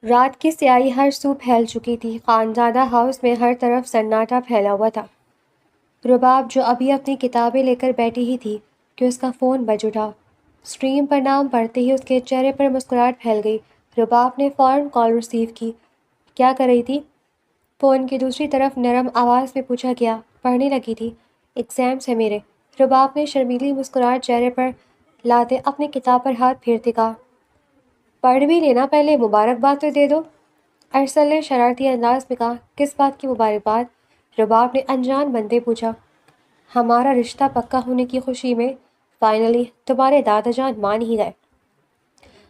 رات کی سیاہی ہر سو پھیل چکی تھی۔ خانزادہ ہاؤس میں ہر طرف سناٹا پھیلا ہوا تھا۔ رباب جو ابھی اپنی کتابیں لے کر بیٹھی ہی تھی کہ اس کا فون بج اٹھا۔ اسٹریم پر نام پڑھتے ہی اس کے چہرے پر مسکراہٹ پھیل گئی۔ رباب نے فوراً کال ریسیو کی۔ کیا کر رہی تھی؟ فون کی دوسری طرف نرم آواز میں پوچھا گیا۔ پڑھنے لگی تھی۔ ایگزامس ہے میرے۔ رباب نے شرمیلی مسکراہٹ چہرے پر لاتے اپنی کتاب پر ہاتھ پھیرتے کہا۔ پڑھ بھی لینا، پہلے مبارکباد تو دے دو۔ ارسل نے شرارتی انداز میں کہا۔ کس بات کی مبارکباد؟ رباب نے انجان بنتے پوچھا۔ ہمارا رشتہ پکا ہونے کی خوشی میں فائنلی تمہارے دادا جان مان ہی گئے۔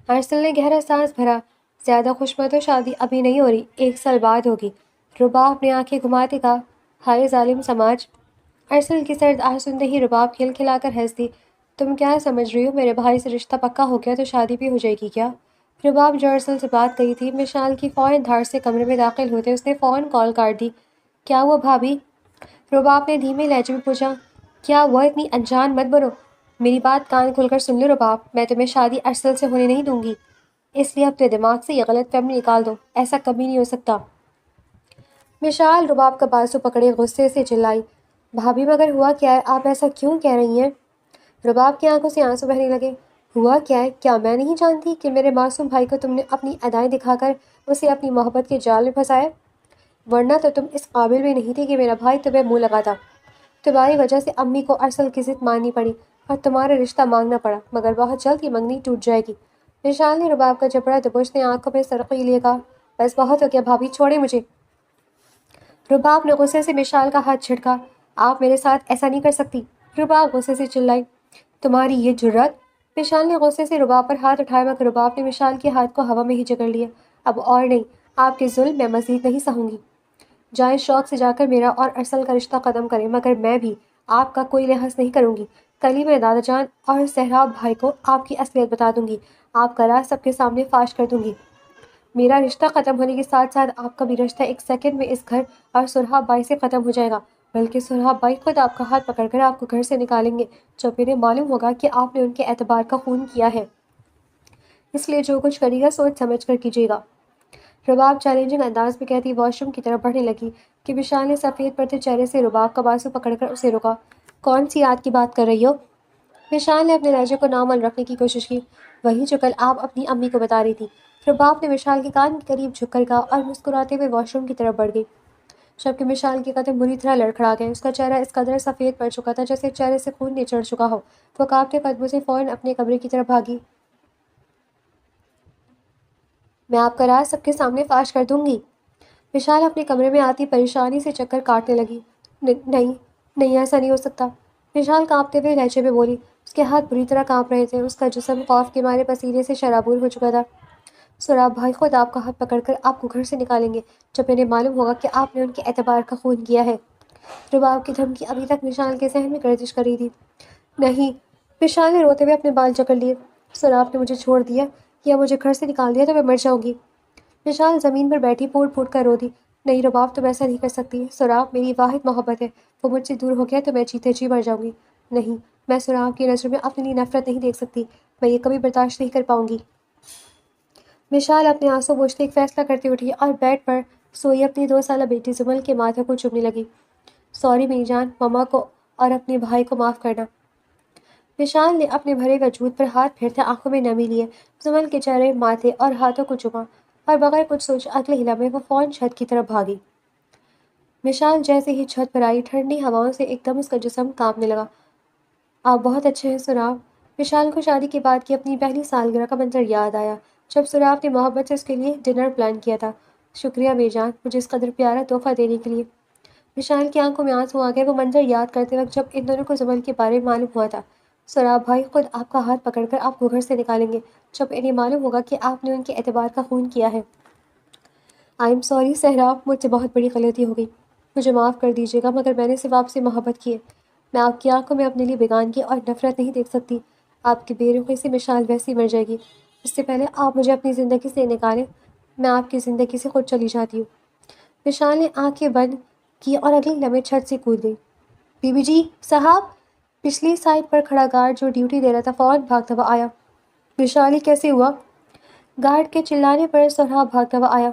ارسل نے گہرا سانس بھرا۔ زیادہ خوش مت ہو، شادی ابھی نہیں ہو رہی، 1 سال بعد ہوگی۔ رباب نے آنکھیں گھماتے کہا۔ ہائے ظالم سماج۔ ارسل کی سرد آہ سنتے ہی رباب کھلکھلا کر ہنس دی۔ تم کیا سمجھ رہی ہو؟ میرے بھائی سے رشتہ پکا ہو گیا تو شادی بھی ہو جائے گی کیا؟ رباب جو ارسل سے بات کری تھی، مشال کی فوراً دھاڑ سے کمرے میں داخل ہوتے اس نے فوراً کال کاٹ دی۔ کیا ہوا بھابھی؟ رباب نے دھیمے لہجے میں پوچھا۔ کیا ہوا؟ اتنی انجان مت بنو۔ میری بات کان کھول کر سن لو رباب، میں تمہیں شادی ارسل سے ہونے نہیں دوں گی، اس لیے اپنے دماغ سے یہ غلط فہمی نکال دو، ایسا کبھی نہیں ہو سکتا۔ مشال رباب کا بازو پکڑے غصے سے چلائی۔ بھابھی مگر ہوا کیا ہے؟ آپ ایسا کیوں کہہ رہی ہیں؟ رباب کی آنکھوں سے آنسو بہنے لگے۔ ہوا کیا ہے؟ کیا میں نہیں جانتی کہ میرے معصوم بھائی کو تم نے اپنی ادائیں دکھا کر اسے اپنی محبت کے جال میں پھنسایا؟ ورنہ تو تم اس قابل بھی نہیں تھی کہ میرا بھائی تمہیں منہ لگاتا۔ تمہاری وجہ سے امی کو ارسل کی ضد ماننی پڑی اور تمہارا رشتہ مانگنا پڑا، مگر بہت جلد یہ منگنی ٹوٹ جائے گی۔ مشال نے رباب کا جبڑا دبوچتے آنکھوں میں سرخی لیے کہا۔ بس بہت ہو گیا بھابھی، چھوڑے مجھے۔ رباب نے غصے سے مشال کا ہاتھ جھٹکا۔ آپ میرے ساتھ ایسا نہیں کر سکتی۔ رباب غصے سے چلائی۔ تمہاری یہ جرأت؟ مشال نے غصے سے رباب پر ہاتھ اٹھایا مگر رباب نے مشال کے ہاتھ کو ہوا میں ہی جکڑ لیا۔ اب اور نہیں، آپ کے ظلم میں مزید نہیں سہوں گی۔ جائیں شوق سے جا کر میرا اور ارسل کا رشتہ ختم کریں، مگر میں بھی آپ کا کوئی لحاظ نہیں کروں گی۔ کل ہی میں دادا جان اور سہراب بھائی کو آپ کی اصلیت بتا دوں گی، آپ کا راز سب کے سامنے فاش کر دوں گی۔ میرا رشتہ ختم ہونے کے ساتھ ساتھ آپ کا بھی رشتہ 1 سیکنڈ میں اس گھر اور سہراب بھائی سے ختم ہو جائے گا، بلکہ سہراب بھائی خود آپ کا ہاتھ پکڑ کر آپ کو گھر سے نکالیں گے جب انہیں معلوم ہوگا کہ آپ نے ان کے اعتبار کا خون کیا ہے۔ اس لیے جو کچھ کریے گا سوچ سمجھ کر کیجیے گا۔ رباب چیلنجنگ انداز میں کہتی واش روم کی طرف بڑھنے لگی کہ مشال نے سفید پڑتے چہرے سے رباب کا بازو پکڑ کر اسے روکا۔ کون سی یاد کی بات کر رہی ہو؟ مشال نے اپنے لہجے کو نارمل رکھنے کی کوشش کی۔ وہی جو کل آپ اپنی امی کو بتا رہی تھی۔ رباب نے مشال کے کان کے قریب جھک کر کہا اور مسکراتے ہوئے واش روم کی طرف بڑھ گئی، جبکہ مشال کے قدم بری طرح لڑکھڑا گئے۔ اس کا چہرہ اس قدر سفید پڑ چکا تھا جیسے چہرے سے خون نچڑ چکا ہو۔ وہ کانپتے قدموں سے فوراً اپنے کمرے کی طرف بھاگی۔ میں آپ کا راز سب کے سامنے فاش کر دوں گی۔ مشال اپنے کمرے میں آتی پریشانی سے چکر کاٹنے لگی۔ نہیں نہیں، ایسا نہیں ہو سکتا، مشال کانپتے ہوئے لہجے میں بولی۔ اس کے ہاتھ بری طرح کانپ رہے تھے، اس کا جسم خوف کے مارے پسینے سے شرابور ہو چکا تھا۔ سہراب بھائی خود آپ کا ہاتھ پکڑ کر آپ کو گھر سے نکالیں گے جب انہیں معلوم ہوگا کہ آپ نے ان کے اعتبار کا خون کیا ہے۔ رباب کی دھمکی ابھی تک مشال کے ذہن میں گردش کر رہی تھی۔ نہیں، مشال نے روتے ہوئے اپنے بال جکڑ لیے۔ سہراب نے مجھے چھوڑ دیا یا مجھے گھر سے نکال دیا تو میں مر جاؤں گی۔ مشال زمین پر بیٹھی پھوٹ پھوٹ کر رو دی۔ نہیں رباب، تم ایسا نہیں کر سکتی۔ سہراب میری واحد محبت ہے، وہ مجھ سے دور ہو گیا تو میں جیتے جی مر جاؤں گی۔ نہیں، میں سہراب کی نظروں میں اپنی لیے نفرت نہیں دیکھ سکتی، میں یہ کبھی برداشت نہیں کر پاؤں گی۔ مشال اپنے آنسو پوچھتے ایک فیصلہ کرتی اٹھی اور بیڈ پر سوئی اپنی 2 سالہ بیٹی زمل کے ماتھے کو چومنے لگی۔ سوری میری جان، مما کو اور اپنے بھائی کو معاف کرنا۔ مشال نے اپنے بھرے وجود پر ہاتھ پھیرتے آنکھوں میں نمی لیے، زمل کے چہرے، ماتھے اور ہاتھوں کو چوما اور بغیر کچھ سوچے اگلے ہی لمحے وہ فوراً چھت کی طرف بھاگی۔ مشال جیسے ہی چھت پر آئی، ٹھنڈی ہواؤں سے ایک دم اس کا جسم کانپنے لگا۔ آپ بہت اچھے ہیں سہراب۔ مشال کو شادی کے بعد کی اپنی پہلی سالگرہ کا منظر یاد آیا جب سہراب نے محبت سے اس کے لیے ڈنر پلان کیا تھا۔ شکریہ میری جان، مجھے اس قدر پیارا تحفہ دینے کے لیے۔ مشال کی آنکھوں میں آنسو آ گئے وہ منظر یاد کرتے وقت جب ان دونوں کو زمل کے بارے میں معلوم ہوا تھا۔ سہراب بھائی خود آپ کا ہاتھ پکڑ کر آپ کو گھر سے نکالیں گے جب انہیں معلوم ہوگا کہ آپ نے ان کے اعتبار کا خون کیا ہے۔ آئی ایم سوری سہراب، مجھ سے بہت بڑی غلطی ہو گئی، مجھے معاف کر دیجیے گا، مگر میں نے صرف آپ سے محبت کی ہے۔ میں آپ کی آنکھوں میں اپنے لیے بیگانگی اور نفرت نہیں دیکھ سکتی۔ آپ کی بے رخی سے مشال ویسی مر جائے گی۔ اس سے پہلے آپ مجھے اپنی زندگی سے نکالیں، میں آپ کی زندگی سے خود چلی جاتی ہوں۔ مشال نے آنکھیں بند کی اور اگلے لمحے چھت سے کود گئی۔ بی بی جی صاحب! پچھلی سائڈ پر کھڑا گارڈ جو ڈیوٹی دے رہا تھا فوراً بھاگتا ہوا آیا۔ مشال، یہ کیسے ہوا؟ گارڈ کے چلانے پر سہراب بھاگتا ہوا آیا۔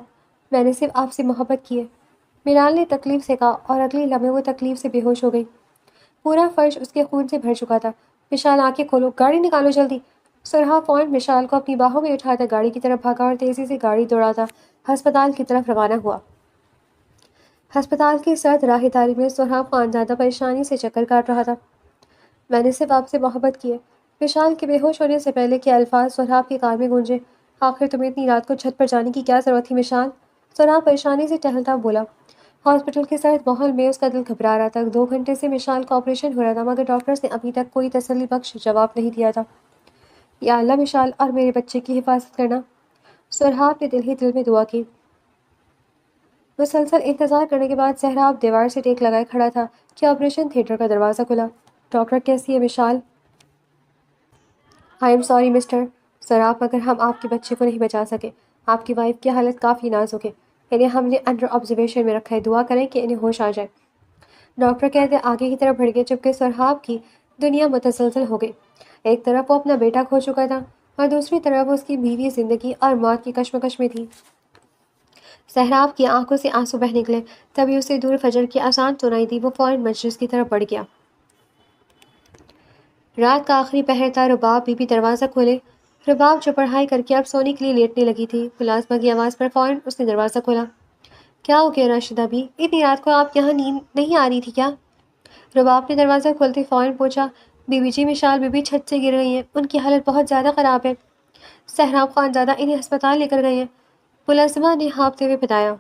میں نے صرف آپ سے محبت کی ہے، میرال نے تکلیف سے کہا، اور اگلے لمحے وہ تکلیف سے بے ہوش ہو گئی۔ پورا فرش اس کے خون سے بھر چکا تھا۔ مشال آنکھیں کھولو، گاڑی نکالو جلدی۔ سہراب فوراً مشال کو اپنی باہوں میں اٹھاتا گاڑی کی طرف بھاگا اور تیزی سے گاڑی دوڑاتا ہسپتال کی طرف روانہ ہوا۔ ہسپتال کی سرد راہ داری میں سہراب خانزادہ پریشانی سے چکر کاٹ رہا تھا۔ میں نے صرف آپ سے محبت کی ہے۔ مشال کے بے ہوش ہونے سے پہلے کے الفاظ سہراب کے کان میں گونجے۔ آخر تمہیں اتنی رات کو چھت پر جانے کی کیا ضرورت تھی مشال؟ سہراب پریشانی سے ٹہلتا بولا۔ ہاسپٹل کے سرد ماحول میں اس کا دل گھبرا رہا تھا۔ 2 گھنٹے سے مشال کا آپریشن ہو رہا تھا مگر ڈاکٹرز نے ابھی تک کوئی تسلی بخش جواب نہیں دیا تھا۔ یا اللہ مشال اور میرے بچے کی حفاظت کرنا۔ سہراب نے دل ہی دل میں دعا کی۔ مسلسل انتظار کرنے کے بعد سہراب دیوار سے ٹیک لگائے کھڑا تھا کہ آپریشن تھیٹر کا دروازہ کھلا۔ ڈاکٹر کیسی ہے Mishal? I am sorry mister Sohrab, مگر ہم آپ کے بچے کو نہیں بچا سکے۔ آپ کی وائف کی حالت کافی نازک ہے، انہیں ہم نے انڈر آبزرویشن میں رکھا ہے، دعا کریں کہ انہیں ہوش آ جائے۔ ڈاکٹر کہتے آگے کی طرف بڑھ گئے جبکہ سہراب کی دنیا متزلزل ہو گئی۔ ایک طرف وہ اپنا بیٹا کھو چکا تھا اور دوسری طرف اس کی بیوی زندگی اور موت کی کشمکش میں تھی۔ سہراب کی آنکھوں سے آنسو بہہ نکلے۔ تبھی اسے دور فجر کی اذان سنائی دی۔ وہ فوراً مجلس کی طرف بڑھ گیا۔ رات کا آخری پہر تھا۔ رباب بی بی دروازہ کھولے۔ رباب جو پڑھائی کر کے اب سونے کے لیے لیٹنے لگی تھی، ملازمہ کی آواز پر فوراً اس نے دروازہ کھولا۔ کیا ہو گیا راشدہ بی؟ اتنی رات کو آپ یہاں نیند نہیں آ رہی تھی کیا؟ رباب نے دروازہ کھولتے فوراً پوچھا۔ بی بی جی مشال بی بی چھت سے گر رہی ہیں، ان کی حالت بہت زیادہ خراب ہے، سہراب خانزادہ انہیں ہسپتال لے کر گئے ہیں، ملازمہ نے ہانپتے ہوئے بتایا۔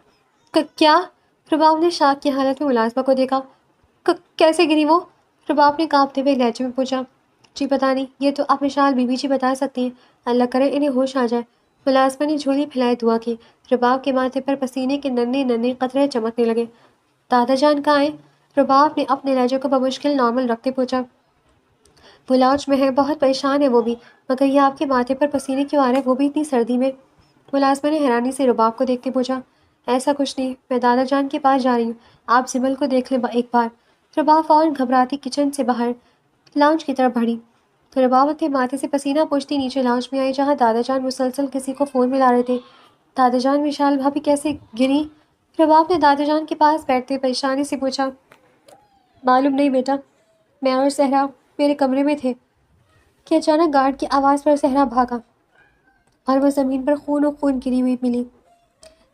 کیا؟ رباب نے شاک کی حالت میں ملازمہ کو دیکھا۔ کیسے گری وہ؟ رباب نے کانپتے ہوئے لہجے میں پوچھا۔ جی پتہ نہیں، یہ تو آپ مشال بی بی جی بتا سکتی ہیں، اللہ کرے انہیں ہوش آ جائے۔ ملازمہ نے جھولی پھیلائے دعا کی۔ رباب کے ماتھے پر پسینے کے ننھے ننھے قطرے چمکنے لگے۔ دادا جان کہاں ہیں؟ رباب نے اپنے لہجے کو بمشکل نارمل رکھتے پوچھا۔ وہ لاؤنج میں ہے، بہت پریشان ہے وہ بھی، مگر یہ آپ کے ماتھے پر پسینے کیوں آ رہے ہیں، وہ بھی اتنی سردی میں؟ ملازمہ نے حیرانی سے رباب کو دیکھتے پوچھا۔ ایسا کچھ نہیں، میں دادا جان کے پاس جا رہی ہوں، آپ زمل کو دیکھ لیں ایک بار۔ رباب فوراً گھبراتی کچن سے باہر لاؤنج کی طرف بڑھی۔ رباب اپنے ماتھے سے پسینہ پوچھتی نیچے لاؤنج میں آئی جہاں دادا جان مسلسل کسی کو فون ملا رہے تھے۔ دادا جان مشال بھابھی کیسے گری؟ رباب نے دادا جان کے پاس بیٹھتے پریشانی سے پوچھا۔ معلوم نہیں بیٹا، میں اور سہراب میرے کمرے میں تھے کہ اچانک گارڈ کی آواز پر سہراب بھاگا اور وہ زمین پر خون و خون گری ہوئی ملی۔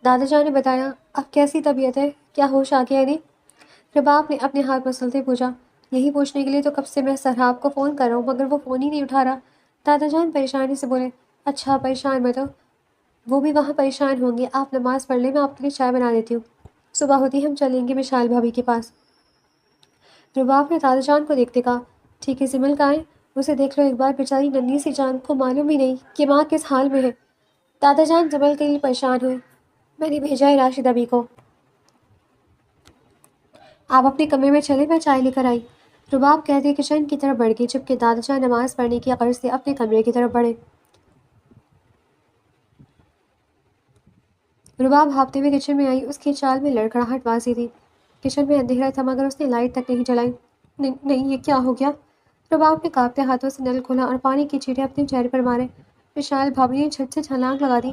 دادا جان نے بتایا۔ اب کیسی طبیعت ہے؟ کیا ہوش آ گیا انہیں؟ رباب نے اپنے ہاتھ مسلتے پوچھا۔ یہی پوچھنے کے لیے تو کب سے میں سہراب کو فون کر رہا ہوں مگر وہ فون ہی نہیں اٹھا رہا۔ دادا جان پریشانی سے بولے۔ اچھا پریشان مت ہو، وہ بھی وہاں پریشان ہوں گے، آپ نماز پڑھ لیں، میں آپ کے لیے چائے بنا دیتی ہوں، صبح ہوتی ہم چلیں گے مشال بھابھی کے پاس۔ رباب نے دادا جان کو دیکھتے کہا۔ ٹھیک ہے زمل کہاں ہے؟ اسے دیکھ لو ایک بار، بیچاری ننھی سی جان کو معلوم ہی نہیں کہ ماں کس حال میں ہے۔ دادا جان زمل کے لیے پریشان ہوئے۔ میں نے بھیجا ہے راشدہ بی کو، آپ اپنے کمرے میں چلیں، میں چائے لے کر آئی۔ رباب کہتے کچن کی طرف بڑھ گئی جبکہ دادا جان نماز پڑھنے کی غرض سے اپنے کمرے کی طرف بڑھے۔ رباب بھاگتے ہوئے کچن میں آئی۔ اس کی چال میں لڑکھڑاہٹ واضح تھی۔ کچن میں اندھیرا تھا مگر اس نے لائٹ تک نہیں جلائی۔ نہیں، یہ کیا ہو گیا؟ رباب نے کانپتے ہاتھوں سے نل کھولا اور پانی کی چھینٹیں اپنے چہرے پر مارے۔ مشال بھابھی نے جھٹ سے چھلانگ لگا دی۔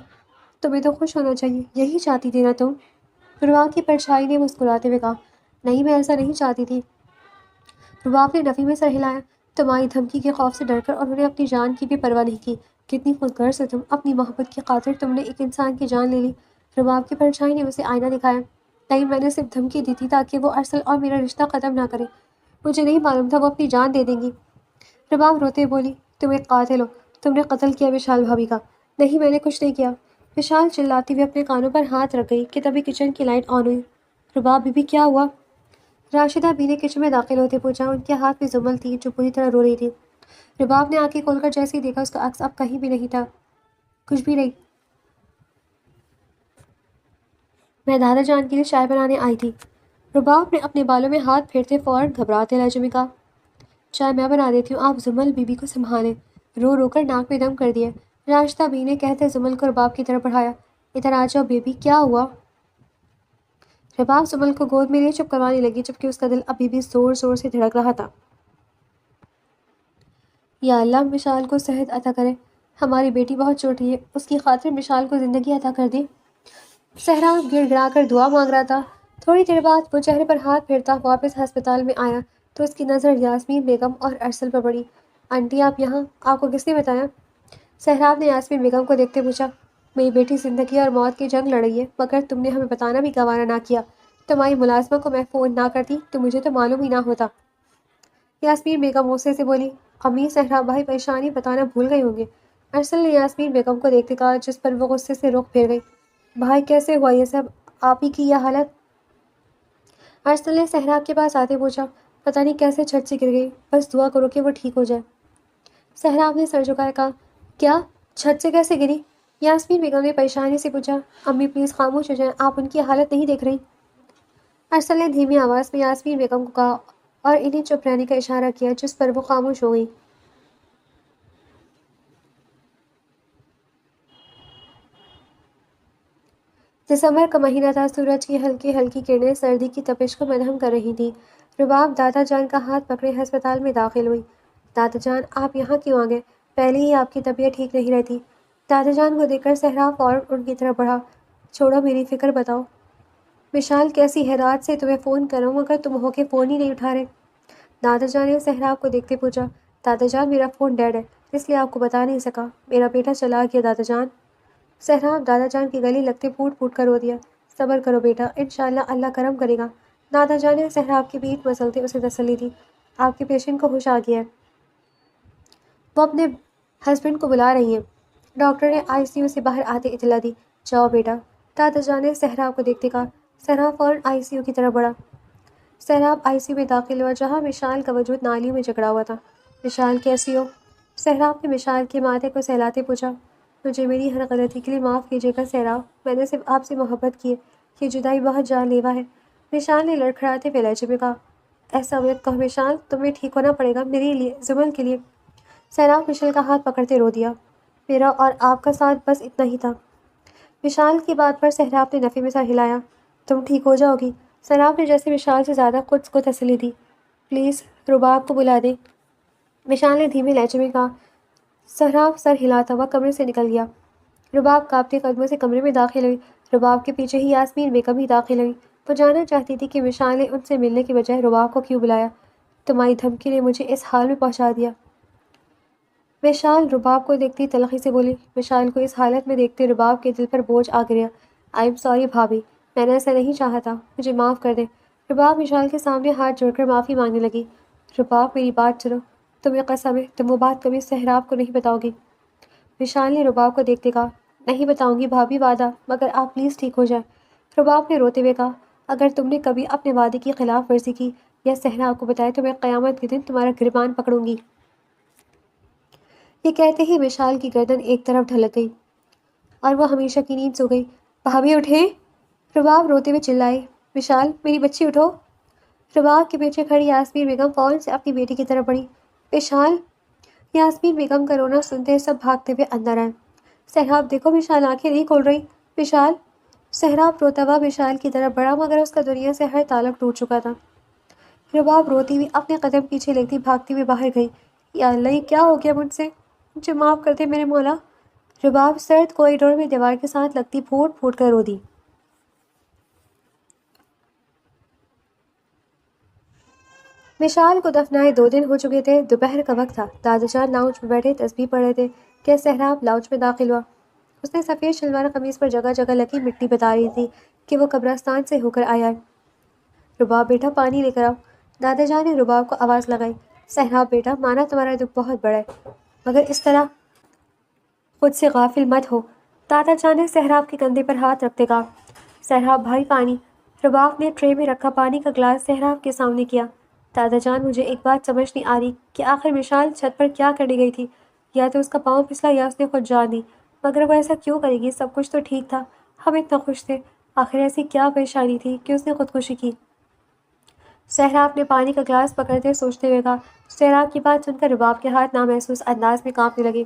تمہیں تو خوش ہونا چاہیے، یہی چاہتی تھی نا تم؟ رباب کی پرچھائی نے مسکراتے ہوئے کہا۔ نہیں، میں ایسا نہیں چاہتی تھی۔ رباب نے نفی میں سر ہلایا۔ تمہاری دھمکی کے خوف سے ڈر کر انہوں نے اپنی جان کی بھی پرواہ نہیں کی۔ کتنی خود غرض ہو تم، اپنی محبت کی خاطر تم نے ایک انسان کی جان لے لی۔ رباب کی پرچھائی نے اسے آئینہ دکھایا۔ نہیں، میں نے صرف دھمکی دی تھی تاکہ وہ ارسل اور میرا رشتہ ختم نہ کرے، مجھے نہیں معلوم تھا وہ اپنی جان دے دیں گی۔ رباب روتے بولی۔ تم ایک قاتل ہو، تم نے قتل کیا مشال بھابھی کا۔ نہیں، میں نے کچھ نہیں کیا۔ مشال چلاتی ہوئے اپنے کانوں پر ہاتھ رکھ گئی کہ تبھی کچن کی لائٹ آن ہوئی۔ رباب بی بی کیا ہوا؟ راشدہ بی نے کچن میں داخل ہوتے پوچھا۔ ان کے ہاتھ میں زمل تھی جو پوری طرح رو رہی تھی۔ رباب نے آنکھیں کھول کر جیسے ہی دیکھا اس کا عکس اب کہیں بھی نہیں تھا۔ کچھ بھی نہیں، میں دادا جان کے لیے چائے بنانے آئی تھی۔ رباب نے اپنے بالوں میں ہاتھ پھیرتے فوراً گھبراتے لہجے میں کہا۔ چائے میں بنا دیتی ہوں، آپ زمل بی بی کو سنبھالیں۔ رو رو کر ناک میں دم کر دیا۔ راشدہ بی نے کہتے زمل کو رباب کی طرف بڑھایا۔ ادھر آ جاؤ بیبی، کیا ہوا؟ رباب زمل کو گود میں لیے چپ کروانے لگی جبکہ اس کا دل ابھی بھی زور زور سے دھڑک رہا تھا۔ یا اللہ مشال کو صحت عطا کرے۔ ہماری بیٹی بہت چھوٹی ہے، اس کی خاطر مشال کو زندگی عطا کر دیں۔ سہراب گڑ گڑا کر دعا مانگ رہا تھا۔ تھوڑی دیر بعد وہ چہرے پر ہاتھ پھیرتا واپس ہسپتال میں آیا تو اس کی نظر یاسمین بیگم اور ارسل پر پڑی۔ آنٹی آپ یہاں، آپ کو کس نے بتایا؟ سہراب نے یاسمین بیگم کو دیکھتے پوچھا۔ میری بیٹی زندگی اور موت کی جنگ لڑ رہی ہے، مگر تم نے ہمیں بتانا بھی گوارا نہ کیا۔ تمہاری ملازمہ کو میں فون نہ کرتی تو مجھے تو معلوم ہی نہ ہوتا۔ یاسمین بیگم غصے سے بولی۔ امی سہراب بھائی پریشانی بتانا بھول گئے ہوں گے۔ ارسل نے یاسمین بیگم کو دیکھتے کہا، جس پر وہ غصے سے رخ پھیر گئی۔ بھائی کیسے ہوا یہ سب؟ آپ ہی کی یہ حالت؟ ارسل نے سہراب کے پاس آتے پوچھا۔ پتہ نہیں کیسے چھت سے گر گئی، بس دعا کرو کہ وہ ٹھیک ہو جائے۔ سہراب نے سر جھکائے کہا، کیا؟ چھت سے کیسے گری؟ یاسمین بیگم نے پریشانی سے پوچھا۔ امی پلیز خاموش ہو جائیں، آپ ان کی حالت نہیں دیکھ رہی۔ ارسل نے دھیمی آواز میں یاسمین بیگم کو کہا اور انہیں چپ رہنے کا اشارہ کیا، جس پر وہ خاموش ہو گئی۔ دسمبر کا مہینہ تھا، سورج کی ہلکی ہلکی کرنیں سردی کی تپش کو مدھم کر رہی تھیں۔ رباب دادا جان کا ہاتھ پکڑے ہسپتال میں داخل ہوئی۔ دادا جان آپ یہاں کیوں آ گئے؟ پہلے ہی آپ کی طبیعت ٹھیک نہیں رہتی۔ دادا جان کو دیکھ کر سہراب فوراً ان کی طرف بڑھا۔ چھوڑو میری فکر، بتاؤ وشال کیسی ہے؟ رات سے تمہیں فون کر رہا ہوں مگر تم ہو کے فون ہی نہیں اٹھا رہے۔ دادا جان نے سہراب کو دیکھتے پوچھا۔ دادا جان میرا فون ڈیڈ ہے، اس لیے آپ کو بتا نہیں سکا۔ میرا بیٹا چلا گیا دادا جان۔ سہراب دادا جان کی گلی لگتے پھوٹ پھوٹ کر رو دیا۔ صبر کرو بیٹا، انشاءاللہ اللہ کرم کرے گا۔ دادا جان نے سہراب کی پیٹھ مسلتے اسے تسلی دی۔ آپ کے پیشنٹ کو ہوش آ گیا ہے، وہ اپنے ہسبینڈ کو بلا رہی ہیں۔ ڈاکٹر نے آئی سی یو سے باہر آتے اطلاع دی۔ جاؤ بیٹا، دادا جان نے سہراب کو دیکھتے کہا۔ سہراب فوراً آئی سی یو کی طرف بڑھا۔ سہراب آئی سی یو میں داخل ہوا، جہاں مشال کا وجود نالیوں میں جکڑا ہوا تھا۔ مشال کیسی ہو؟ سہراب نے مشال کے ماتھے کو سہلاتے پوچھا۔ مجھے میری ہر غلطی کے لیے معاف کیجیے گا سہراب، میں نے صرف آپ سے محبت کی ہے، یہ جدائی بہت جان لیوا ہے۔ مشال نے لڑکھڑاتے ہوئے لہجے میں کہا۔ ایسا مت کہو مشال، تمہیں ٹھیک ہونا پڑے گا میرے لیے، زمن کے لیے۔ سہراب مشال کا ہاتھ پکڑتے رو دیا۔ میرا اور آپ کا ساتھ بس اتنا ہی تھا۔ مشال کی بات پر سہراب نے نفی میں سر ہلایا۔ تم ٹھیک ہو جاؤ گی؟ سہراب نے جیسے مشال سے زیادہ خود کو تسلی دی۔ پلیز رباب کو بلا دیں، مشال نے دھیمے لہجے میں کہا۔ سہراب سر ہلاتا ہوا کمرے سے نکل گیا۔ رباب کانپتے قدموں سے کمرے میں داخل ہوئی۔ رباب کے پیچھے ہی یاسمین بیگم بھی داخل ہوئی۔ وہ جاننا چاہتی تھی کہ مشال نے ان سے ملنے کی بجائے رباب کو کیوں بلایا۔ تمہاری دھمکی نے مجھے اس حال میں پہنچا دیا، مشال رباب کو دیکھتی تلخی سے بولی۔ مشال کو اس حالت میں دیکھتے رباب کے دل پر بوجھ آ گریا۔ آئی ایم سوری بھابھی، میں نے ایسا نہیں چاہا تھا، مجھے معاف کر دیں۔ رباب مشال کے سامنے ہاتھ جوڑ کر معافی مانگنے لگی۔ رباب میری بات سنو، تمہیں قسم ہے تم وہ بات کبھی سہراب کو نہیں بتاؤ گی۔ مشال نے رباب کو دیکھتے کہا۔ نہیں بتاؤں گی بھابھی، وعدہ، مگر آپ پلیز ٹھیک ہو جائیں۔ رباب نے روتے ہوئے کہا، اگر تم نے کبھی اپنے وعدے کی خلاف ورزی کی یا سہراب کو بتایا تو میں قیامت کے دن تمہارا گریبان پکڑوں گی۔ یہ کہتے ہی مشال کی گردن ایک طرف ڈھلک گئی اور وہ ہمیشہ کی نیند سو گئی۔ بھابھی اٹھیں، رباب روتے ہوئے چلائی۔ مشال میری بچی اٹھو۔ رباب کے پیچھے کھڑی یاسمین بیگم فوراً سے اپنی بیٹی کی طرف بڑھی۔ مشال، یاسمین بیگم کا رونا سنتے سب بھاگتے ہوئے اندر آئے۔ سہراب دیکھو مشال آنکھیں نہیں کھول رہی۔ مشال، سہراب روتا ہوا مشال کی طرف بڑھا مگر اس کا دنیا سے ہر تعلق ٹوٹ چکا تھا۔ رباب روتی ہوئی اپنے قدم پیچھے لیتی بھاگتی ہوئی باہر گئی۔ یا اللہ، یہ کیا ہو گیا مجھ سے؟ مجھے معاف کر دے میرے مولا۔ رباب سرد کوریڈور میں دیوار کے ساتھ لگتی پھوٹ پھوٹ کر رو دی۔ مشال کو دفنائے 2 دن ہو چکے تھے۔ دوپہر کا وقت تھا۔ دادا جان لاؤنج میں بیٹھے تسبیح پڑھ رہے تھے کہ سہراب لاؤنج میں داخل ہوا۔ اس نے سفید شلوار قمیص پر جگہ جگہ لگی مٹی بتا رہی تھی کہ وہ قبرستان سے ہو کر آیا ہے۔ رباب بیٹا پانی لے کر آؤ۔ دادا جان نے رباب کو آواز لگائی۔ سہراب بیٹا، مانا تمہارا دکھ بہت بڑا ہے، مگر اس طرح خود سے غافل مت ہو۔ دادا جان نے سہراب کے کندھے پر ہاتھ رکھتے کہا۔ سہراب بھائی پانی۔ رباب نے ٹرے میں رکھا پانی کا گلاس سہراب کے سامنے کیا۔ دادا جان مجھے ایک بات سمجھ نہیں آ رہی کہ آخر مشال چھت پر کیا کرنے گئی تھی، یا تو اس کا پاؤں پھسلا یا اس نے خود جان دی، مگر وہ ایسا کیوں کرے گی؟ سب کچھ تو ٹھیک تھا، ہم اتنا خوش تھے، آخر ایسی کیا پریشانی تھی کہ اس نے خودکشی کی؟ سہراب نے پانی کا گلاس پکڑتے سوچتے ہوئے کہا۔ سہراب کی بات سن کر رباب کے ہاتھ نامحسوس انداز میں کانپنے لگے۔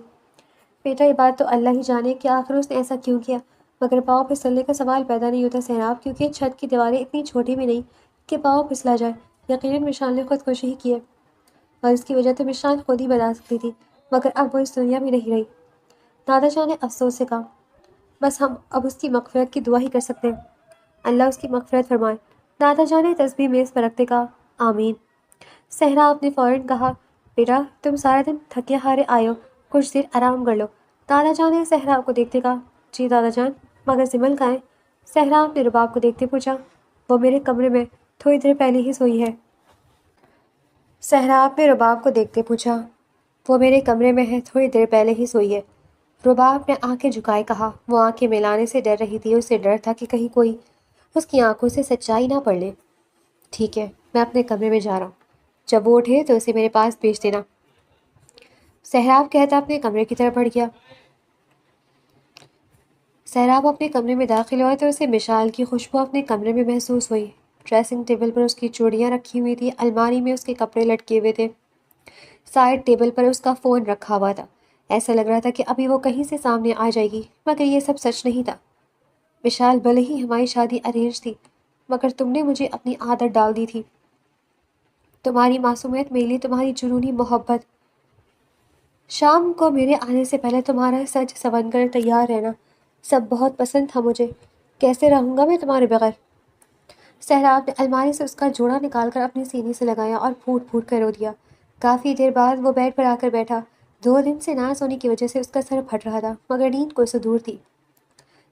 بیٹا یہ بات تو اللہ ہی جانے کہ آخر اس نے ایسا کیوں کیا، مگر پاؤں پھسلنے کا سوال پیدا نہیں ہوتا سہراب، کیونکہ چھت کی دیواریں اتنی چھوٹی بھی نہیں کہ پاؤں پھسلا جائے۔ یقیناً مشال نے خودکشی ہی کی ہے، اور اس کی وجہ تو مشال خود ہی بتا سکتی تھی، مگر اب وہ اس دنیا میں نہیں رہی۔ دادا جان نے افسوس سے کہا، بس ہم اب اس کی مغفرت کی دعا ہی کر سکتے ہیں۔ اللہ اس کی مغفرت فرمائے۔ دادا جان نے تسبیح میز پر رکھتے کہا، آمین۔ سہراب نے فوراً کہا، بیٹا تم سارا دن تھکے ہارے آئے ہو، کچھ دیر آرام کر لو۔ دادا جان نے سہراب کو دیکھتے کہا، جی دادا جان، مگر سمل کہاں ہے؟ سہراب نے رباب کو دیکھتے پوچھا، وہ میرے کمرے میں تھوڑی دیر پہلے ہی سوئی ہے۔ سہراب نے رباب کو دیکھتے پوچھا، وہ میرے کمرے میں ہے، تھوڑی دیر پہلے ہی سوئی ہے۔ رباب نے آنکھیں جھکائے کہا، وہ آنکھیں ملانے سے ڈر رہی تھی، اسے ڈر تھا کہ کہیں کوئی اس کی آنکھوں سے سچائی نہ پڑھ لے۔ ٹھیک ہے، میں اپنے کمرے میں جا رہا ہوں، جب وہ اٹھے تو اسے میرے پاس بھیج دینا۔ سہراب کہتا اپنے کمرے کی طرف بڑھ گیا۔ سہراب اپنے کمرے میں داخل ہوا تو اسے مشال کی خوشبو اپنے کمرے میں محسوس ہوئی۔ ڈریسنگ ٹیبل پر اس کی چوڑیاں رکھی ہوئی تھی، الماری میں اس کے کپڑے لٹکے ہوئے تھے، سائڈ ٹیبل پر اس کا فون رکھا ہوا تھا۔ ایسا لگ رہا تھا کہ ابھی وہ کہیں سے سامنے آ جائے گی، مگر یہ سب سچ نہیں تھا۔ مشال، بھلے ہی ہماری شادی ارینج تھی، مگر تم نے مجھے اپنی عادت ڈال دی تھی۔ تمہاری معصومیت میرے لیے تمہاری جنونی محبت، شام کو میرے آنے سے پہلے تمہارا سج سنور کر تیار رہنا، سب بہت پسند تھا مجھے۔ کیسے رہوں گا میں تمہارے بغیر؟ سہراب نے الماری سے اس کا جوڑا نکال کر اپنے سینے سے لگایا اور پھوٹ پھوٹ کر رو دیا۔ کافی دیر بعد وہ بیڈ پر آ کر بیٹھا۔ 2 دن سے نہ سونے کی وجہ سے اس کا سر پھٹ رہا تھا، مگر نیند کوئی سے دور تھی۔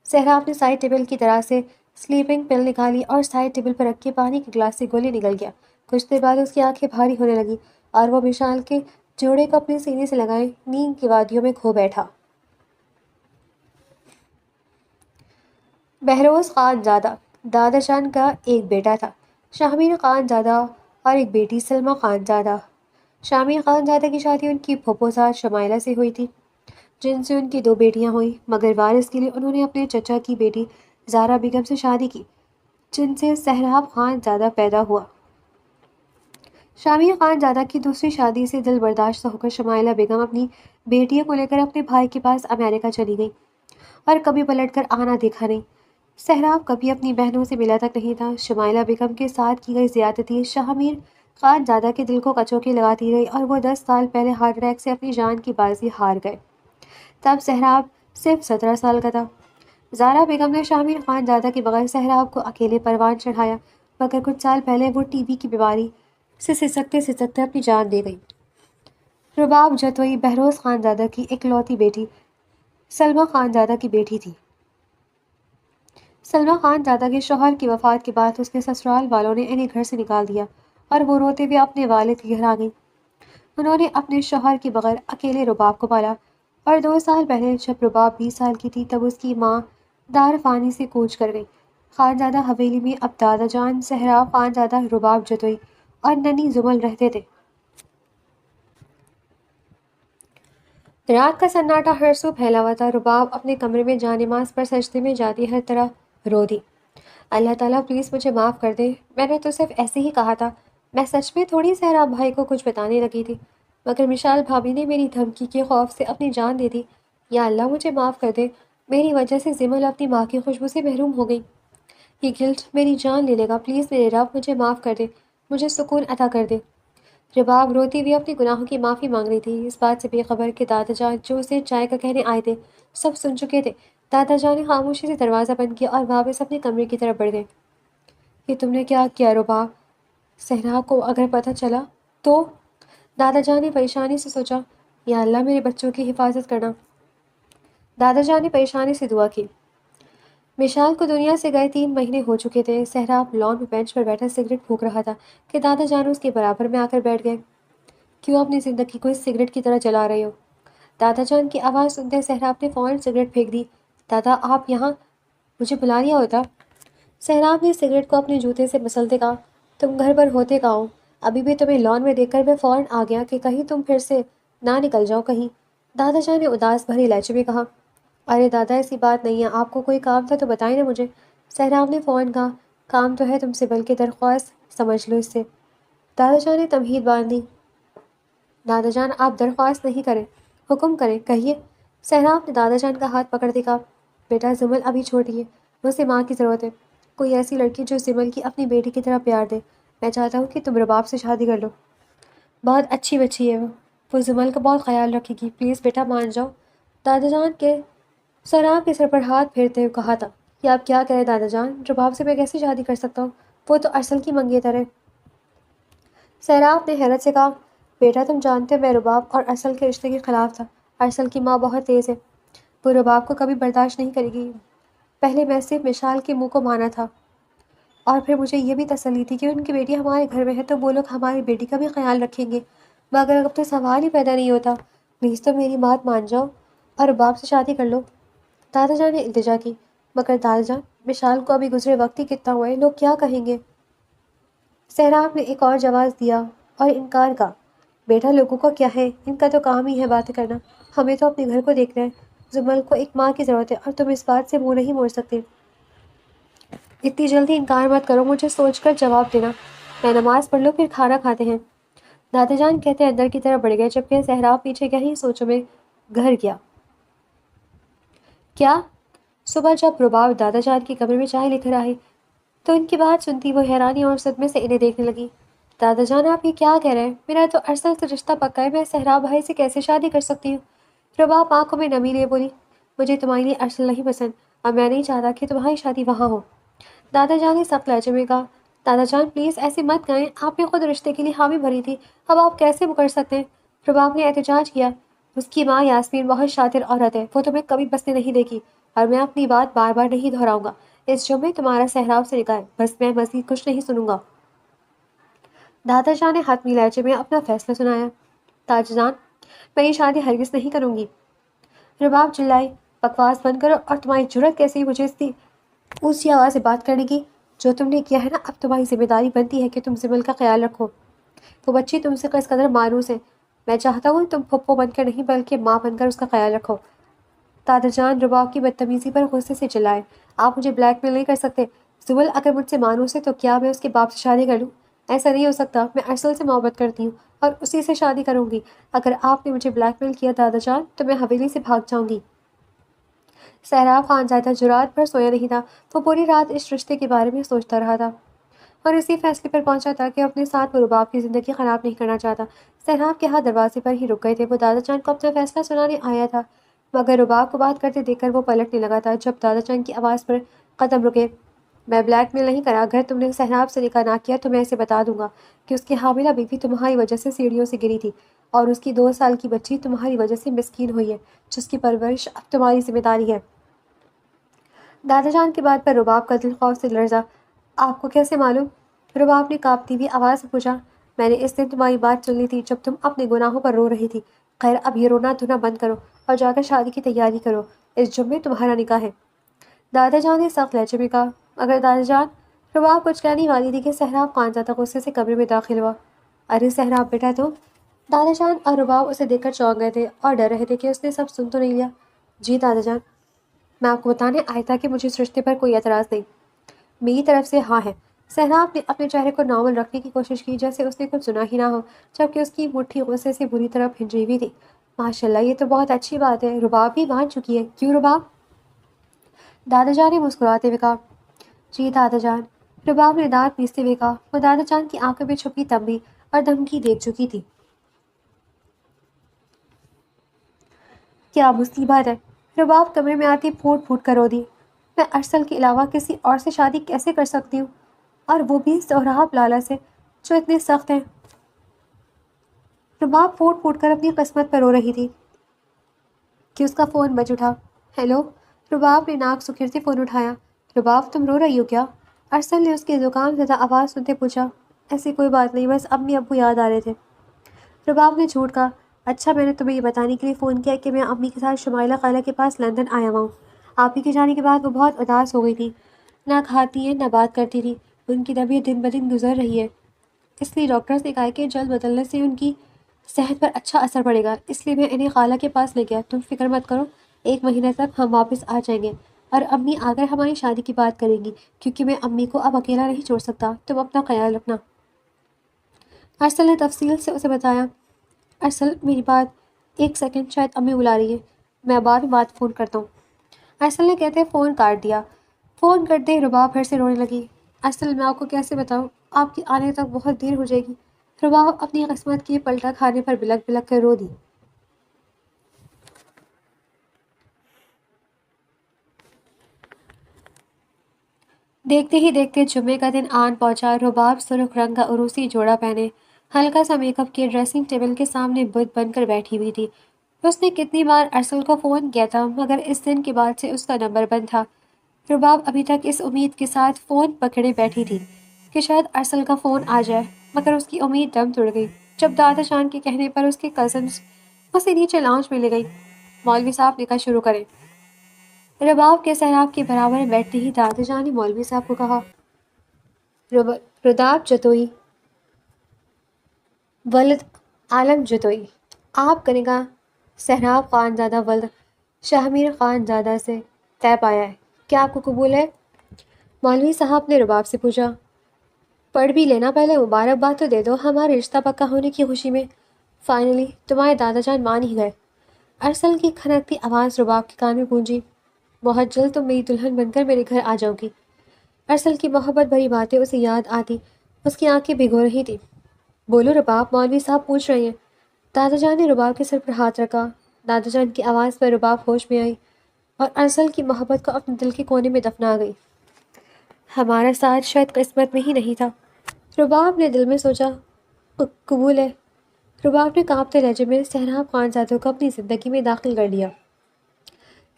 سہراب نے سائڈ ٹیبل کی طرح سے سلیپنگ پل نکالی اور سائڈ ٹیبل پر رکھ کے پانی کے گلاس سے گولے نگل گیا۔ کچھ دیر بعد اس کی آنکھیں بھاری ہونے لگی اور وہ مشال کے جوڑے کو اپنے سینے سے لگائے نیند کی وادیوں میں کھو بیٹھا۔ بہروز خان زادہ، دادا جان کا ایک بیٹا تھا، شامیر خان زادہ، اور ایک بیٹی سلمیٰ خان زادہ۔ شامیر خان زادہ کی شادی ان کی پھوپھوزاد شمائلہ سے ہوئی تھی، جن سے ان کی 2 بیٹیاں ہوئیں، مگر وارث کے لیے انہوں نے اپنے چچا کی بیٹی زہرا بیگم سے شادی کی، جن سے سہراب خان زادہ پیدا ہوا۔ شامیر خان زادہ کی دوسری شادی سے دل برداشتہ ہو کر شمائلہ بیگم اپنی بیٹیوں کو لے کر اپنے بھائی کے پاس امریکہ چلی گئی اور کبھی پلٹ کر آنا دیکھا نہیں۔ سہراب کبھی اپنی بہنوں سے ملا تک نہیں تھا۔ شمائلہ بیگم کے ساتھ کی گئی زیادتی شامیر خان زادہ کے دل کو کچوکے لگاتی رہی اور وہ 10 سال پہلے ہارٹ اٹیک سے اپنی جان کی بازی ہار گئے۔ تب سہراب صرف 17 سال کا تھا۔ زہرا بیگم نے شامیر خان زادہ کے بغیر سہراب کو اکیلے پروان چڑھایا، مگر کچھ سال پہلے وہ ٹی بی کی بیماری سے سسکتے سسکتے اپنی جان دے گئی۔ رباب جتوئی بہروز خان زادہ کی اکلوتی بیٹی سلمیٰ خان زادہ کی بیٹی تھی۔ سلمیٰ خان زادہ کے شوہر کی وفات کے بعد اس کے سسرال والوں نے انہیں گھر سے نکال دیا اور وہ روتے ہوئے اپنے والد کے گھر آ گئی۔ انہوں نے اپنے شوہر کے بغیر اکیلے رباب کو پالا اور 2 سال پہلے جب رباب 20 سال کی تھی تب اس کی ماں دار فانی سے کوچ کر گئی۔ خانزادہ حویلی میں اب دادا جان، سہراب خان زادہ، رباب جتوئی اور ننھی زمل رہتے تھے۔ رات کا سناٹا ہر سو پھیلا ہوا تھا۔ رباب اپنے کمرے میں جا نماز پر سجدے میں جاتی ہر طرح رو دی، اللہ تعالیٰ پلیز مجھے معاف کر دے، میں نے تو صرف ایسے ہی کہا تھا، میں سچ میں تھوڑی سہراب بھائی کو کچھ بتانے لگی تھی، مگر مشال بھابھی نے میری دھمکی کے خوف سے اپنی جان دے دی، یا اللہ مجھے معاف کر دے، میری وجہ سے زمل اپنی ماں کی خوشبو سے محروم ہو گئی، یہ گلٹ میری جان لے لے گا، پلیز میرے رب مجھے معاف کر دے، مجھے سکون عطا کر دے۔ رباب روتی ہوئی اپنی گناہوں کی معافی مانگ رہی تھی، اس بات سے بے خبر کہ دادا جان جو اسے چائے کا کہنے آئے تھے سب سن چکے تھے۔ دادا جان نے خاموشی سے دروازہ بند کیا اور واپس اپنے کمرے کی طرف بڑھ گئے۔ یہ تم نے کیا کیا رباب؟ صحرا کو اگر پتہ چلا تو؟ دادا جان نے پریشانی سے سوچا، یا اللہ میرے بچوں کی حفاظت کرنا۔ دادا جان نے پریشانی سے دعا کی۔ مشال کو دنیا سے گئے 3 مہینے ہو چکے تھے۔ سہراب لان میں بینچ پر بیٹھا سگریٹ پھونک رہا تھا کہ دادا جان اس کے برابر میں آ کر بیٹھ گئے۔ کیوں اپنی زندگی کو اس سگریٹ کی طرح جلا رہے ہو؟ دادا جان کی آواز سنتے سہراب نے فوراً سگریٹ پھینک دی۔ دادا آپ یہاں، مجھے بلا لیا ہوتا۔ سہراب نے سگریٹ کو اپنے جوتے سے مسلتے کہا، تم گھر پر ہوتے کہاں ہو؟ ابھی بھی تمہیں لان میں دیکھ کر میں فوراً آ گیا کہ کہیں تم پھر سے نہ نکل جاؤ کہیں۔ دادا جان نے اداس بھری لہجے میں کہا، ارے دادا ایسی بات نہیں ہے، آپ کو کوئی کام تھا تو بتائیں نا مجھے۔ سہراب نے فوراً کہا، کام تو ہے تم سے بلکہ درخواست سمجھ لو اس سے۔ دادا جان نے تمہید باندھ دی۔ دادا جان آپ درخواست نہیں کریں، حکم کریں، کہیے۔ سہراب نے دادا جان کا ہاتھ پکڑتے کہا، بیٹا زمل ابھی چھوٹی ہے، اسے ماں کی ضرورت ہے، کوئی ایسی لڑکی جو زمل کی اپنی بیٹی کی طرح پیار دے۔ میں چاہتا ہوں کہ تم رباب سے شادی کر لو، بہت اچھی بچی ہے وہ زمل کا بہت خیال رکھے گی، پلیز بیٹا مان جاؤ۔ دادا جان کے سہراب کے سر پر ہاتھ پھیرتے ہوئے کہا تھا، یہ آپ کیا کہہ رہے دادا جان؟ رباب سے میں کیسے شادی کر سکتا ہوں؟ وہ تو ارسل کی منگیتر ہے۔ سہراب نے حیرت سے کہا، بیٹا تم جانتے ہو میں رباب اور ارسل کے رشتے کے خلاف تھا۔ ارسل کی ماں بہت تیز ہے، وہ رباب کو کبھی برداشت نہیں کرے گی۔ پہلے میں صرف مشال کے منہ کو مانا تھا، اور پھر مجھے یہ بھی تسلی تھی کہ ان کی بیٹی ہمارے گھر میں ہے تو وہ لوگ ہماری بیٹی کا بھی خیال رکھیں گے، مگر اب تو سوال ہی پیدا نہیں ہوتا۔ پلیز تو میری بات مان جاؤ اور رباب سے شادی کر لو۔ دادا جان نے التجا کی، مگر دادا جان مشال کو ابھی گزرے وقت ہی کتنا ہوا ہے، لوگ کیا کہیں گے؟ سہراب نے ایک اور جواز دیا اور انکار کا، بیٹا لوگوں کو کیا ہے، ان کا تو کام ہی ہے باتیں کرنا، ہمیں تو اپنے گھر کو دیکھنا ہے۔ زمل کو ایک ماں کی ضرورت ہے اور تم اس بات سے منہ نہیں موڑ سکتے۔ اتنی جلدی انکار مت کرو، مجھے سوچ کر جواب دینا۔ میں نماز پڑھ لوں پھر کھانا کھاتے ہیں۔ دادا جان کہتے اندر کی طرف بڑھ گئے، جبکہ سہراب پیچھے گہری سوچوں میں گھر گیا۔ کیا؟ صبح جب رباب دادا جان کے کمرے میں چائے لے کر آئی تو ان کی بات سنتی وہ حیرانی اور صدمے سے انہیں دیکھنے لگی۔ دادا جان آپ یہ کیا کہہ رہے ہیں؟ میرا تو ارسل سے رشتہ پکا ہے، میں سہراب بھائی سے کیسے شادی کر سکتی ہوں؟ رباب آنکھوں میں نمی لیے بولی، مجھے تمہارے لیے ارسل نہیں پسند اور میں نہیں چاہتا کہ تمہاری شادی وہاں ہو۔ دادا جان نے سخت لہجے میں کہا، دادا جان پلیز ایسے مت کہیں، آپ نے خود رشتے کے لیے حامی بھری تھی، اب آپ کیسے مکر سکتے ہیں؟ رباب نے احتجاج کیا، اس کی ماں یاسمین بہت شاطر عورت ہے، وہ تمہیں کبھی بسنے نہیں دے گی اور میں اپنی بات بار بار نہیں دہراؤں گا۔ اس جمعے تمہارا سہراب سے نکاح ہے، بس میں مزید کچھ نہیں سنوں گا۔ دادا جان نے حتمی لہجے میں اپنا فیصلہ سنایا، دادا جان میں یہ شادی ہرگز نہیں کروں گی۔ رباب چلائی، بکواس بند کرو، اور تمہاری جرت کیسی مجھے اس کی اونچی آواز سے بات کرنے کی؟ جو تم نے کیا ہے نا، اب تمہاری ذمہ داری بنتی ہے کہ تم زمل کا خیال رکھو۔ وہ بچی تم سے کس قدر مانوس ہے، میں چاہتا ہوں تم پھپھو بن کر نہیں بلکہ ماں بن کر اس کا خیال رکھو۔ دادا جان رباب کی بدتمیزی پر غصے سے چلائے، آپ مجھے بلیک میل نہیں کر سکتے۔ زبل اگر مجھ سے مانوس ہے تو کیا میں اس کے باپ سے شادی کر لوں؟ ایسا نہیں ہو سکتا، میں ارسل سے محبت کرتی ہوں اور اسی سے شادی کروں گی۔ اگر آپ نے مجھے بلیک میل کیا دادا جان تو میں حویلی سے بھاگ جاؤں گی۔ سہراب خان زیادہ جرات پر سویا نہیں تھا، وہ پوری رات اس رشتے کے بارے میں سوچتا رہا تھا اور اسی فیصلے پر پہنچا تھا کہ اپنے ساتھ وہ رباب کی زندگی خراب نہیں کرنا چاہتا۔ سہراب کے ہاتھ دروازے پر ہی رک گئے تھے، وہ دادا جان کو اپنا فیصلہ سنانے آیا تھا، مگر رباب کو بات کرتے دیکھ کر وہ پلٹنے لگا تھا۔ جب دادا جان کی آواز پر قدم رکے، میں بلیک میل نہیں کرا، اگر تم نے سہراب سے نکاح نہ کیا تو میں اسے بتا دوں گا کہ اس کی حاملہ بیوی تمہاری وجہ سے سیڑھیوں سے گری تھی اور اس کی 2 سال کی بچی تمہاری وجہ سے مسکین ہوئی ہے، جس کی پرورش اب تمہاری ذمہ داری ہے۔ دادا جان کی بات پر رباب کا دل خوف سے لرزا۔ آپ کو کیسے معلوم؟ رباب نے کانپتی ہوئی آواز سے پوچھا، میں نے اس دن تمہاری بات سن لی تھی جب تم اپنے گناہوں پر رو رہی تھی۔ خیر اب یہ رونا دھونا بند کرو اور جا کر شادی کی تیاری کرو، اس جمعے تمہارا نکاح ہے۔ دادا جان نے سخت لہجے میں کہا، مگر دادا جان۔ رباب کچھ کہنے والی تھی کہ سہراب خان زیادہ غصے سے کمرے میں داخل ہوا۔ ارے سہراب بیٹا تم؟ دادا جان اور رباب اسے دیکھ کر چونک گئے تھے اور ڈر رہے تھے کہ اس نے سب سن تو نہیں لیا۔ جی دادا جان، میں آپ کو بتانے آیا تھا کہ مجھے اس رشتے پر کوئی اعتراض نہیں، میری طرف سے ہاں ہے۔ سہراب نے اپنے چہرے کو نارمل رکھنے کی کوشش کی جیسے اس نے کچھ سنا ہی نہ ہو، جبکہ اس کی مٹھی غصے سے بری طرح بھنجی ہوئی تھی۔ ماشاء اللہ، یہ تو بہت اچھی بات ہے، رباب بھی مان چکی ہے، کیوں رباب؟ دادا جان نے مسکراتے ہوئے کہا، جی دادا جان۔ رباب نے دانت پیستے ہوئے کہا، وہ دادا جان کی آنکھوں میں چھپی تنبیہ اور دھمکی دیکھ چکی تھی۔ کیا مصیبت ہے؟ رباب کمرے میں آتی پھوٹ پھوٹ کر رو دی، میں ارسل کے علاوہ کسی اور سے شادی کیسے کر سکتی ہوں، اور وہ بھی سہراب لالا سے جو اتنے سخت ہیں۔ رباب پھوٹ پھوٹ کر اپنی قسمت پر رو رہی تھی کہ اس کا فون بج اٹھا۔ ہیلو؟ رباب نے ناک سکھیرتے فون اٹھایا۔ رباب تم رو رہی ہو کیا؟ ارسل نے اس کی زکام زدہ آواز سنتے پوچھا۔ ایسی کوئی بات نہیں، بس امی ابو یاد آ رہے تھے۔ رباب نے جھوٹ کہا، اچھا میں نے تمہیں یہ بتانے کے لیے فون کیا کہ میں امی کے ساتھ شمائلہ خالہ کے پاس لندن آیا ہوا ہوں۔ آپ ہی کے جانے کے بعد وہ بہت اداس ہو گئی تھی، نہ کھاتی ہیں نہ بات کرتی تھی، ان کی طبیعت دن بدن گزر رہی ہے، اس لیے ڈاکٹرز نے کہا کہ جلد بدلنے سے ان کی صحت پر اچھا اثر پڑے گا، اس لیے میں انہیں خالہ کے پاس لے گیا۔ تم فکر مت کرو، 1 مہینے تک ہم واپس آ جائیں گے اور امی آ کر ہماری شادی کی بات کریں گی، کیونکہ میں امی کو اب اکیلا نہیں چھوڑ سکتا۔ تم اپنا خیال رکھنا۔ ارسل نے تفصیل سے اسے بتایا۔ ارسل میری بات 1 سیکنڈ، شاید امی بلا رہی ہے، میں بعد میں بات فون کرتا ہوں۔ ارسل نے کہتے فون کاٹ دیا۔ فون کرتے رباب پھر سے رونے لگی۔ ارسل میں آپ کو کیسے بتاؤں، آپ کی آنے تک بہت دیر ہو جائے گی۔ رباب اپنی قسمت کی پلٹا کھانے پر بلک بلک کر رو دی۔ دیکھتے ہی دیکھتے جمعے کا دن آن پہنچا۔ رباب سرخ رنگ کا عروسی جوڑا پہنے، ہلکا سا میک اپ کیے ڈریسنگ ٹیبل کے سامنے بت بن کر بیٹھی ہوئی تھی۔ اس نے کتنی بار ارسل کو فون کیا تھا مگر اس دن کے بعد سے اس کا نمبر بند تھا۔ رباب ابھی تک اس امید کے ساتھ فون پکڑے بیٹھی تھی کہ شاید ارسل کا فون آ جائے، مگر اس کی امید دم توڑ گئی جب دادا جان کے کہنے پر اس کے کزنز اسے نیچے لاؤنج میں لے گئی۔ مولوی صاحب نکاح شروع کریں۔ رباب کے سہراب کے برابر میں بیٹھتے ہی دادا جان نے مولوی صاحب کو کہا، رداب جتوئی ولد عالم جتوئی، آپ کا نکاح سہراب خان زادہ ولد شاہمیر خان زادہ سے طے پایا ہے، کیا آپ کو قبول ہے؟ مولوی صاحب نے رباب سے پوچھا۔ پڑھ بھی لینا، پہلے مبارکباد تو دے دو ہمارے رشتہ پکا ہونے کی خوشی میں۔ فائنلی تمہارے دادا جان مان ہی گئے۔ ارسل کی کھنکتی آواز رباب کے کان میں گونجی، بہت جلد تم میری دلہن بن کر میرے گھر آ جاؤ گی۔ ارسل کی محبت بھری باتیں اسے یاد آتی، اس کی آنکھیں بھگو رہی تھی۔ بولو رباب، مولوی صاحب پوچھ رہے ہیں۔ دادا جان نے رباب کے سر پر ہاتھ رکھا۔ دادا جان کی آواز پر رباب ہوش میں آئی اور ارسل کی محبت کو اپنے دل کے کونے میں دفنا گئی۔ ہمارا ساتھ شاید قسمت میں ہی نہیں تھا، رباب نے دل میں سوچا۔ قبول ہے۔ رباب نے کانپتے لہجے میں سہراب خان زادوں کو اپنی زندگی میں داخل کر لیا۔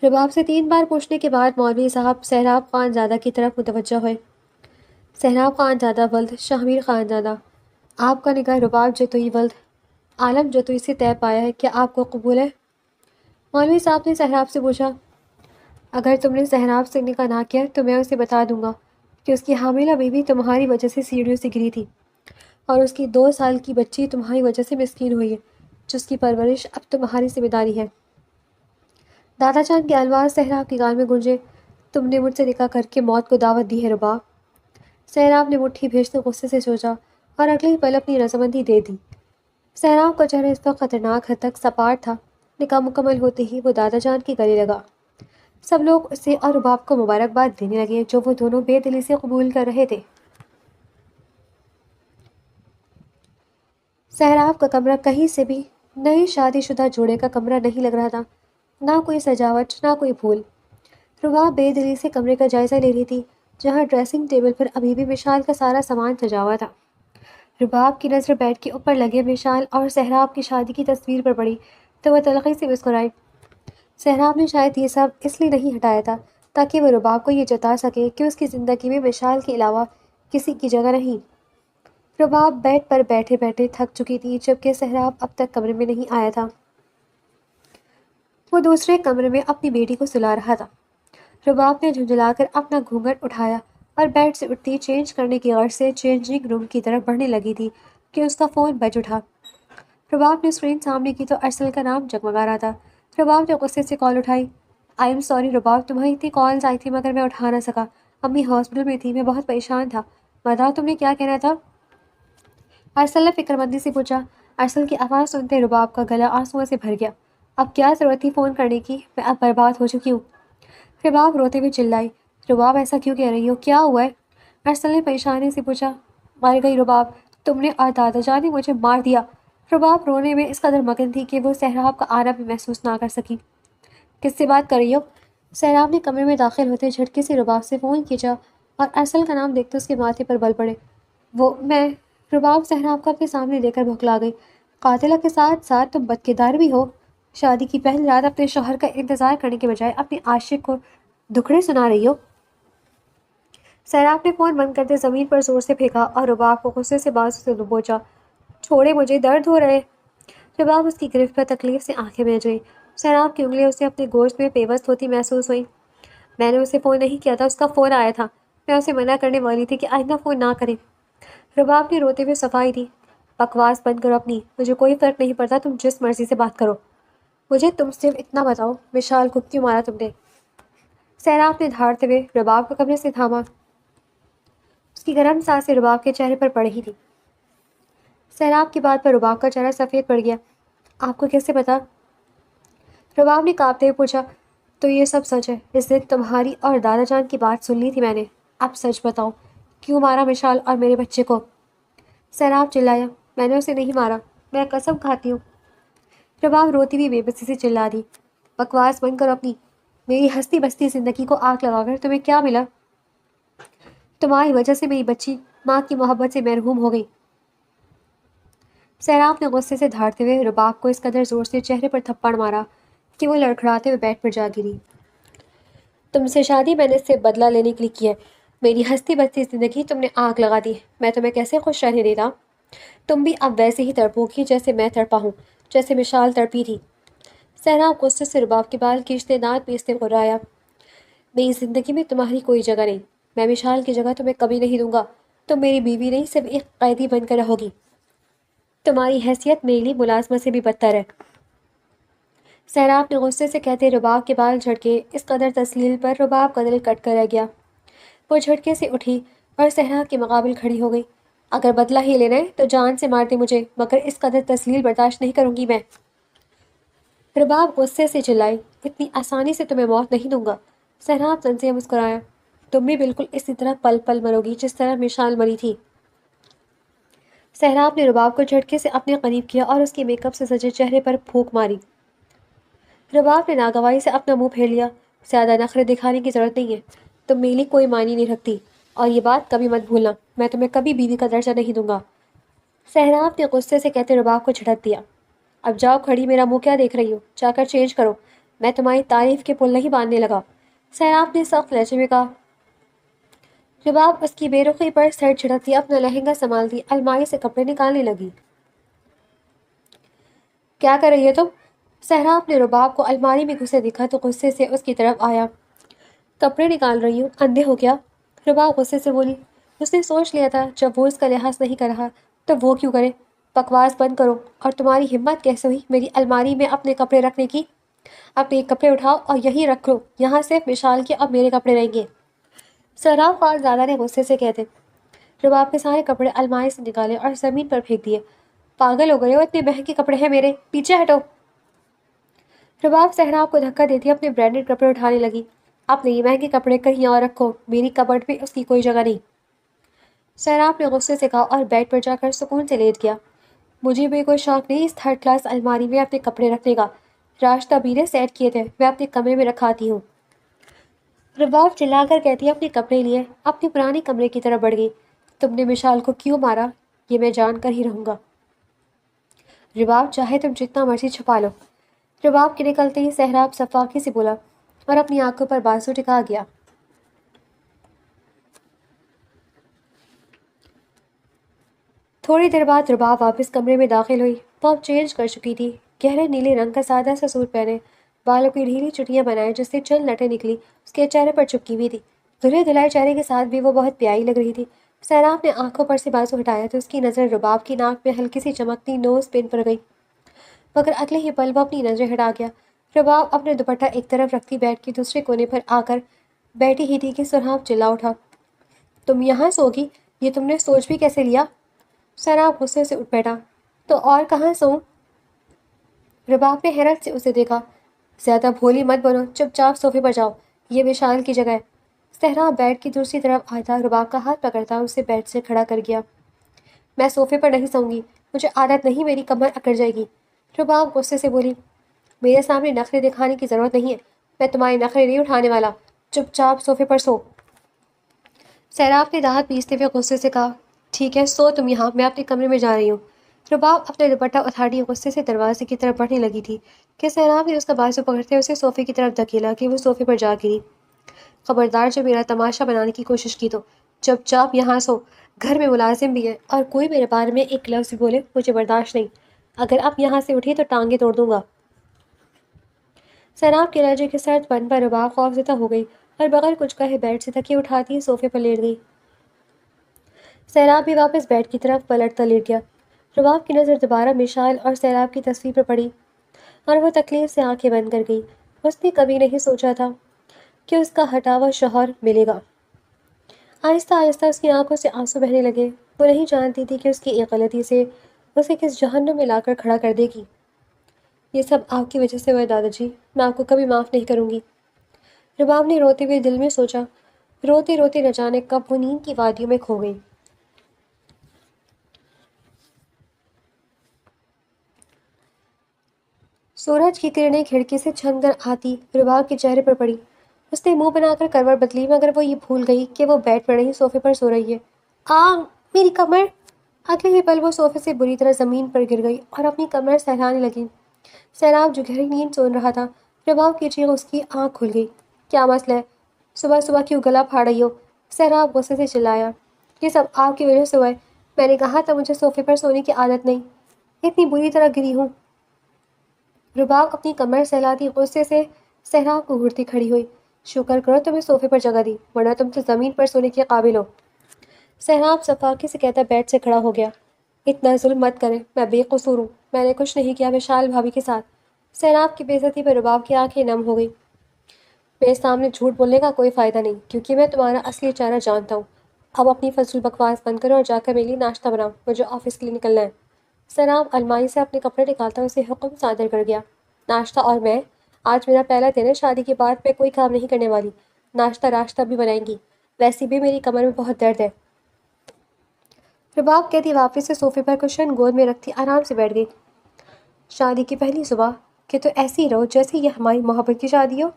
رباب سے 3 بار پوچھنے کے بعد مولوی صاحب سہراب خان زادہ کی طرف متوجہ ہوئے۔ سہراب خان زادہ ولد شاہمیر خان زادہ، آپ کا نکاح رباب جتوئی ولد عالم جتوئی سے طے پایا ہے، کیا آپ کو قبول ہے؟ مولوی صاحب نے سہراب سے پوچھا۔ اگر تم نے سہراب سے نکاح نہ کیا تو میں اسے بتا دوں گا کہ اس کی حاملہ بیوی تمہاری وجہ سے سیڑھیوں سے گری تھی اور اس کی 2 سال کی بچی تمہاری وجہ سے مسکین ہوئی ہے، جس کی پرورش اب تمہاری ذمہ داری ہے۔ دادا جان کے الفاظ سہراب کی کان میں گونجے، تم نے مجھ سے نکاح کر کے موت کو دعوت دی ہے رباب۔ سہراب نے مٹھی بھیجتے غصے سے سوچا اور اگلے ہی پل اپنی رضامندی دے دی۔ سہراب کا چہرہ اس وقت خطرناک حد تک سپاٹ تھا۔ نکاح مکمل ہوتے ہی وہ دادا جان کے گلے لگا۔ سب لوگ اسے اور رباب کو مبارکباد دینے لگے جو وہ دونوں بے دلی سے قبول کر رہے تھے۔ سہراب کا کمرہ کہیں سے بھی نئے شادی شدہ جوڑے کا کمرہ نہیں لگ رہا تھا، نہ کوئی سجاوٹ، نہ کوئی پھول۔ رباب بے دلی سے کمرے کا جائزہ لے رہی تھی جہاں ڈریسنگ ٹیبل پر ابھی بھی مشال کا سارا سامان سجا ہوا تھا۔ رباب کی نظر بیڈ کے اوپر لگے مشال اور سہراب کی شادی کی تصویر پر پڑی تو وہ تلخی سے مسکرائی۔ سہراب نے شاید یہ سب اس لیے نہیں ہٹایا تھا تاکہ وہ رباب کو یہ جتا سکے کہ اس کی زندگی میں مشال کے علاوہ کسی کی جگہ نہیں۔ رباب بیڈ پر بیٹھے بیٹھے تھک چکی تھی جبکہ سہراب اب تک کمرے میں نہیں آیا تھا۔ وہ دوسرے کمرے میں اپنی بیٹی کو سلا رہا تھا۔ رباب نے جھنجھلا کر اپنا گھونگھٹ اٹھایا اور بیڈ سے اٹھتی چینج کرنے کی غرض سے چینجنگ روم کی طرف بڑھنے لگی تھی کہ اس کا فون بج اٹھا۔ رباب نے اسکرین سامنے کی تو ارسل کا نام جگمگا رہا تھا۔ رباب نے غصے سے کال اٹھائی۔ آئی ایم سوری رباب، تمہاری اتنی کالز آئی تھی مگر میں اٹھا نہ سکا، امی ہاسپٹل میں تھی، میں بہت پریشان تھا۔ بتاؤ تم نے کیا کہنا تھا؟ ارسل نے فکر مندی سے پوچھا۔ ارسل کی آواز سنتے رباب کا گلا آنسوؤں سے بھر گیا۔ اب کیا ضرورت تھی فون کرنے کی، میں اب برباد ہو چکی ہوں۔ رباب روتے ہوئے چلائی۔ رباب ایسا کیوں کہہ رہی ہو، کیا ہوا ہے؟ ارسل نے پریشانی سے پوچھا۔ مر گئی رباب، تم نے اور دادا جان نے مجھے مار دیا۔ رباب رونے میں اس قدر مگن تھی کہ وہ سہراب کا آنا بھی محسوس نہ کر سکی۔ کس سے بات کر رہی ہو؟ سہراب نے کمرے میں داخل ہوتے جھٹکے سے رباب سے فون کھینچا اور ارسل کا نام دیکھتے اس کے ماتھے پر بل پڑے۔ میں رباب سہراب کو اپنے سامنے لے کر بھکلا گئی۔ قاتلہ کے ساتھ ساتھ تم بدکردار بھی ہو۔ شادی کی پہلی رات اپنے شوہر کا انتظار کرنے کے بجائے اپنے عاشق کو دکھڑے سنا رہی ہو۔ سہراب نے فون بند کرتے زمین پر زور سے پھینکا اور رباب کو غصے سے بازو سے دبوچا۔ چھوڑے مجھے، درد ہو رہے۔ رباب اس کی گرفت پر تکلیف سے آنکھیں بھیج گئی۔ سہراب کی انگلیاں اسے اپنے گوشت میں پیوست ہوتی محسوس ہوئیں۔ میں نے اسے فون نہیں کیا تھا، اس کا فون آیا تھا، میں اسے منع کرنے والی تھی کہ آئندہ فون نہ کرے۔ رباب نے روتے ہوئے صفائی دی۔ بکواس بند کرو اپنی، مجھے کوئی فرق نہیں پڑتا، تم جس مرضی سے بات کرو۔ مجھے تم صرف اتنا بتاؤ، مشال کو کیوں مارا تم نے؟ سہراب نے دھاڑتے ہوئے رباب کو کمرے سے تھاما۔ اس کی گرم سانسیں رباب کے چہرے پر پڑ رہی تھی۔ سہراب کی بات پر رباب کا چہرہ سفید پڑ گیا۔ آپ کو کیسے پتا؟ رباب نے کانپتے ہوئے پوچھا۔ تو یہ سب سچ ہے، اس دن تمہاری اور دادا جان کی بات سن لی تھی میں نے۔ اب سچ بتاؤ، کیوں مارا مشال اور میرے بچے کو؟ سہراب چلایا۔ میں نے اسے نہیں مارا، میں قسم کھاتی ہوں۔ رباب روتی ہوئی بے بسی سے چلا دی۔ بکواس بند کرو اپنی، میری ہستی بستی زندگی کو آگ لگا کر تمہیں کیا ملا؟ تمہاری وجہ سے میری بچی ماں کی محبت سے محروم ہو گئی۔ سیراب نے غصے سے دھاڑتے ہوئے رباب کو اس قدر زور سے چہرے پر تھپڑ مارا کہ وہ لڑکھڑاتے ہوئے بیڈ پر جا گری۔ تم سے شادی میں نے اس سے بدلہ لینے کے لیے کی ہے۔ میری ہستی بستی زندگی تم نے آگ لگا دی۔ میں تمہیں کیسے خوش رہنے دیتا؟ تم بھی اب ویسے ہی تڑپو گی جیسے میں تڑپا ہوں، جیسے مشال تڑپی تھی۔ سیراب غصے سے رباب کے بال کھینچتے دانت پیستے غرایا۔ میری زندگی میں تمہاری کوئی جگہ نہیں۔ میں مشال کی جگہ تمہیں کبھی نہیں دوں گا۔ تم میری بیوی نہیں، صرف ایک قیدی بن کر رہو گی۔ تمہاری حیثیت میرے لیے ملازمت سے بھی بدتر ہے۔ سیراب نے غصے سے کہتے رباب کے بال جھڑکے۔ اس قدر تسلیل پر رباب کا دل کٹ کر رہ گیا۔ وہ جھٹکے سے اٹھی اور سیراب کے مقابل کھڑی ہو گئی۔ اگر بدلہ ہی لینا ہے تو جان سے مار دے مجھے، مگر اس قدر تسلیل برداشت نہیں کروں گی میں۔ رباب غصے سے چلائی، اتنی آسانی سے تمہیں موت نہیں دوں گا۔ سیراب تنزیہ مسکرایا، تم بھی بالکل اسی طرح پل پل مرو گی جس طرح مشال مری تھی۔ سیراب نے رباب کو جھٹکے سے اپنے قریب کیا اور اس کے میک اپ سے سجے چہرے پر پھونک ماری۔ رباب نے ناگواری سے اپنا منہ پھیر لیا، زیادہ نخرے دکھانے کی ضرورت نہیں ہے۔ تم میرے لیے کوئی معنی نہیں رکھتی، اور یہ بات کبھی مت بھولنا، میں تمہیں کبھی بیوی کا درجہ نہیں دوں گا۔ سیراب نے غصے سے کہتے رباب کو جھٹک دیا، اب جاؤ کھڑی، میرا منہ کیا دیکھ رہی ہو؟ جا کر چینج کرو، میں تمہاری تعریف کے پل نہیں باندھنے لگا۔ سیراب نے سخت لہجے میں کہا۔ رباب اس کی بے رخی پر سر جھٹکتی اپنا لہنگا سنبھالتی الماری سے کپڑے نکالنے لگی۔ کیا کر رہی ہے تم؟ سیراب نے رباب کو الماری میں گھسے دیکھا تو غصے سے اس کی طرف آیا۔ کپڑے نکال رہی ہوں، اندھے ہو کیا؟ رباب غصے سے بولی۔ اس نے سوچ لیا تھا جب وہ اس کا لحاظ نہیں کر رہا تو وہ کیوں کرے؟ بکواس بند کرو، اور تمہاری ہمت کیسے ہوئی میری الماری میں اپنے کپڑے رکھنے کی؟ اپنے کپڑے اٹھاؤ اور یہیں رکھ لو، یہاں صرف مشال کے اور میرے کپڑے رہیں گے۔ سیراب خوار زادہ نے غصے سے کہتے رباب کے سارے کپڑے الماری سے نکالے اور زمین پر پھینک دیے۔ پاگل ہو گئے ہو؟ اتنے مہنگے کپڑے ہیں میرے، پیچھے ہٹو۔ رباب سیراب کو دھکا دیتی اپنے برانڈڈ کپڑے اٹھانے لگی۔ اپنے یہ مہنگے کپڑے کہیں اور رکھو، میری کبرٹ میں اس کی کوئی جگہ نہیں۔ سیراب نے غصے سے کہا اور بیڈ پر جا کر سکون سے لیٹ گیا۔ مجھے بھی کوئی شوق نہیں اس تھرڈ کلاس الماری میں اپنے کپڑے رکھنے کا، راشدہ بھی نے سیٹ کیے تھے، میں اپنے کمرے میں رکھاتی ہوں۔ رباب چلا کر کہتی اپنے کپڑے لیے اپنے پرانے کمرے کی طرف بڑھ گئی۔ تم نے مشال کو کیوں مارا یہ میں جان کر ہی رہوں گا۔ رباب چاہے تم جتنا مرضی چھپا لو۔ رباب کے نکلتے ہی سیراب صفاقی سے بولا اور اپنی آنکھوں پر بازو ٹکا گیا۔ تھوڑی دیر بعد رباب واپس کمرے میں داخل ہوئی۔ وہ اب چینج کر چکی تھی، گہرے نیلے رنگ کا سادہ سا سوٹ پہنے، بالوں کی ڈھیلی چٹیاں بنائے جس سے چند لٹیں نکلی اس کے چہرے پر چپکی ہوئی تھی۔ دھلے دھلائے چہرے کے ساتھ بھی وہ بہت پیاری لگ رہی تھی۔ سیراب نے آنکھوں پر سے بازو ہٹایا تو اس کی نظر رباب کی ناک میں ہلکی سی چمکتی نوز پن پر گئی، مگر اگلے ہی پل وہ اپنی نظریں ہٹا گیا۔ رباب اپنے دوپٹہ ایک طرف رکھتی بیڈ کے دوسرے کونے پر آ کر بیٹھی ہی تھی کہ سراب چلا اٹھا، تم یہاں سوگی؟ یہ تم نے سوچ بھی کیسے لیا؟ سیراب غصے سے اٹھ بیٹھا، تو اور کہاں سوؤں؟ رباب نے حیرت سے اسے دیکھا۔ زیادہ بھولی مت بنو، چپ چاپ صوفے پر جاؤ، یہ مشال کی جگہ ہے۔ سیراب بیڈ کی دوسری طرف آتا رباب کا ہاتھ پکڑتا اسے بیڈ سے کھڑا کر گیا۔ میں صوفے پر نہیں سوؤں گی، مجھے عادت نہیں، میری کمر اکڑ جائے گی۔ رباب غصے سے بولی، میرے سامنے نخرے دکھانے کی ضرورت نہیں ہے، میں تمہارے نخرے نہیں اٹھانے والا، چپ چاپ صوفے پر سو۔ سیراب نے دانت پیستے ہوئے غصے سے کہا، ٹھیک ہے سو تم یہاں، میں اپنے کمرے میں جا رہی ہوں۔ رباب اپنے دوپٹہ اتھارتی غصے سے دروازے کی طرف بڑھنے لگی تھی کہ سیراب نے اس کا بازو پکڑتے اسے صوفے کی طرف دھکیلا کہ وہ صوفے پر جا گری۔ خبردار جو میرا تماشا بنانے کی کوشش کی تو چپ چاپ یہاں سو، گھر میں ملازم بھی ہے، اور کوئی میرے بارے میں ایک لفظ بھی بولے مجھے برداشت نہیں، اگر اب یہاں سے اٹھی تو ٹانگیں توڑ دوں گا۔ سیراب کے لہجے کے سرد پن پر رباب خوفزدہ ہو گئی اور بغیر کچھ کہے بیڈ سے تکیے اٹھاتی صوفے پر لیٹ گئی۔ سیراب بھی واپس بیڈ کی طرف پلٹتا لیٹ گیا۔ رباب کی نظر دوبارہ مشال اور سیراب کی تصویر پر پڑی اور وہ تکلیف سے آنکھیں بند کر گئی۔ اس نے کبھی نہیں سوچا تھا کہ اس کا ہٹا ہوا شوہر ملے گا۔ آہستہ آہستہ اس کی آنکھوں سے آنسو بہنے لگے۔ وہ نہیں جانتی تھی کہ اس کی ایک غلطی سے اسے کس جہنم میں لا کر کھڑا کر دے گی۔ یہ سب آپ کی وجہ سے ہوا ہے دادا جی، میں آپ کو کبھی معاف نہیں کروں گی۔ رباب نے روتے ہوئے دل میں سوچا، روتے روتے نہ جانے کب وہ نیند کی وادیوں میں کھو گئی۔ سورج کی کرنیں کھڑکی سے چھن کر آتی رباب کے چہرے پر پڑی اس نے منہ بنا کر کروٹ بدلی مگر وہ یہ بھول گئی کہ وہ بیڈ پر نہیں صوفے پر سو رہی ہے۔ آ میری کمر! اگلے ہی پل وہ صوفے سے بری طرح زمین پر گر گئی اور اپنی کمر سہلانے لگی۔ سیراب جو گہری نیند سون رہا تھا، رباب کی چیخ اس کی آنکھ کھل گئی۔ کیا مسئلہ ہے؟ صبح صبح کیوں گلا پھاڑ رہی ہو؟ سیراب غصے سے چلایا۔ یہ سب آپ کی وجہ سے ہوا ہے۔ میں نے کہا تھا مجھے صوفے پر سونے کی عادت نہیں، اتنی بری طرح گری ہوں۔ رباب اپنی کمر سہلاتی غصے سے سیراب کو گھورتی کھڑی ہوئی۔ شکر کرو تمہیں صوفے پر جگہ دی، ورنہ تم تو زمین پر سونے کے قابل ہو۔ سیراب صفاقی سے کہتا بیڈ سے کھڑا ہو گیا۔ اتنا ظلم مت کریں، میں بے قصور ہوں، میں نے کچھ نہیں کیا، وشال بھابھی کے ساتھ۔ سیراب کی بے عزتی پر رباب کی آنکھیں نم ہو گئی۔ میرے سامنے جھوٹ بولنے کا کوئی فائدہ نہیں، کیونکہ میں تمہارا اصلی چہرہ جانتا ہوں۔ اب اپنی فضول بکواس بند کرو اور جا کر میرے لیے ناشتہ بناؤ، مجھے آفس کے لیے نکلنا ہے۔ سیراب الماری سے اپنے کپڑے نکالتا اسے حکم صادر کر گیا۔ ناشتہ؟ اور میں؟ آج میرا پہلا دن ہے، شادی کے بعد میں کوئی کام نہیں کرنے والی۔ ناشتہ راشتہ بھی بنائیں گی، ویسے بھی میری کمر میں بہت درد ہے۔ رباب کہتی واپس سے صوفے پر کشن گود میں رکھتی آرام سے بیٹھ گئی۔ شادی کی پہلی صبح کہ تو ایسی ہی رہو جیسے یہ ہماری محبت کی شادی ہو۔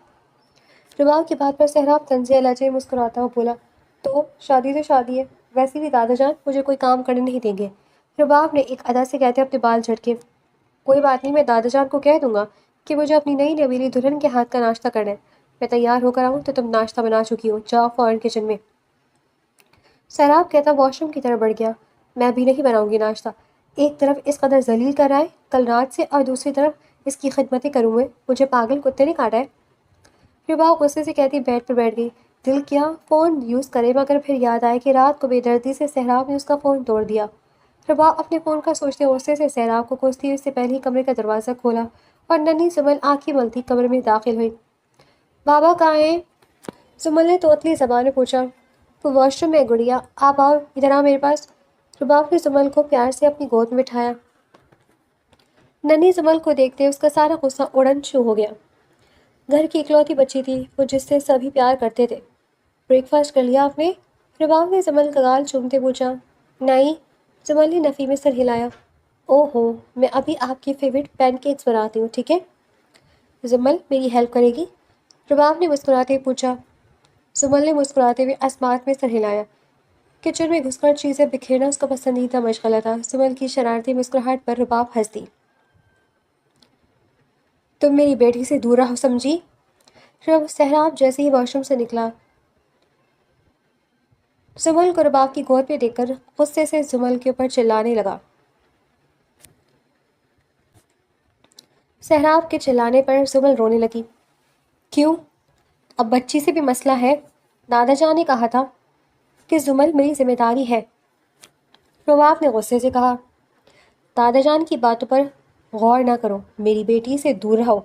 رباب کی بات پر سہراب طنزیہ لہجے میں مسکراتا ہوا بولا، تو شادی ہے، ویسے بھی دادا جان مجھے کوئی کام کرنے نہیں دیں گے۔ رباب نے ایک ادا سے کہتے اپنے بال جھٹکے۔ کوئی بات نہیں، میں دادا جان کو کہہ دوں گا کہ مجھے اپنی نئی نویلی دلہن کے ہاتھ کا ناشتہ کرنا ہے۔ میں تیار ہو کر آؤں تو تم ناشتہ بنا چکی ہو، جاؤ فوراً کچن میں۔ سیراب کہتا واش روم کی طرف بڑھ گیا۔ میں بھی نہیں بناؤں گی ناشتہ، ایک طرف اس قدر ذلیل کر رہا ہے کل رات سے، اور دوسری طرف اس کی خدمتیں کروں میں، مجھے پاگل کتے نے کاٹا ہے۔ رباب غصے سے کہتی بیڈ پر بیٹھ گئی۔ دل کیا فون یوز کرے مگر پھر یاد آئے کہ رات کو بے دردی سے سیراب نے اس کا فون توڑ دیا۔ رباب اپنے فون کا سوچتے غصے سے سیراب کو کوستی ہوئی اس سے پہلے ہی کمرے کا دروازہ کھولا اور ننھی زمل آنکھیں ملتی کمرے میں داخل ہوئی۔ بابا کہاں ہیں؟ زمل نے توتلی زبان میں پوچھا۔ وہ واش روم میں گڑیا، آپ آؤ ادھر آؤ میرے پاس۔ رباب نے زمل کو پیار سے اپنی گود میں بٹھایا۔ ننھی زمل کو دیکھتے اس کا سارا غصہ اڑن شروع ہو گیا۔ گھر کی اکلوتی بچی تھی وہ، جس سے سبھی پیار کرتے تھے۔ بریک فاسٹ کر لیا آپ نے؟ رباب نے زمل کا گال چومتے پوچھا۔ نہیں، زمل نے نفی میں سر ہلایا۔ او ہو، میں ابھی آپ کی فیوریٹ پین کیکس بناتی ہوں، ٹھیک ہے؟ زمل میری ہیلپ کرے گی؟ رباب نے مسکراتے ہوئے پوچھا۔ زمل نے مسکراتے ہوئے اسمات میں سر ہلایا۔ کچن میں گھس کر چیزیں بکھیرنا اس کا پسندیدہ مشغلہ تھا۔ زمل کی شرارتی مسکراہٹ پر رباب ہنس دی۔ تم میری بیٹی سے دور رہو، سمجھی؟ سہراب جیسے ہی واش روم سے نکلا، زمل کو رباب کی گود پہ دیکھ کر غصے سے زمل کے اوپر چلانے لگا۔ سہراب کے چلانے پر زمل رونے لگی۔ کیوں؟ اب بچی سے بھی مسئلہ ہے؟ دادا جان نے کہا تھا کہ زمل میری ذمہ داری ہے۔ رباب نے غصے سے کہا، دادا جان کی باتوں پر غور نہ کرو، میری بیٹی سے دور رہو۔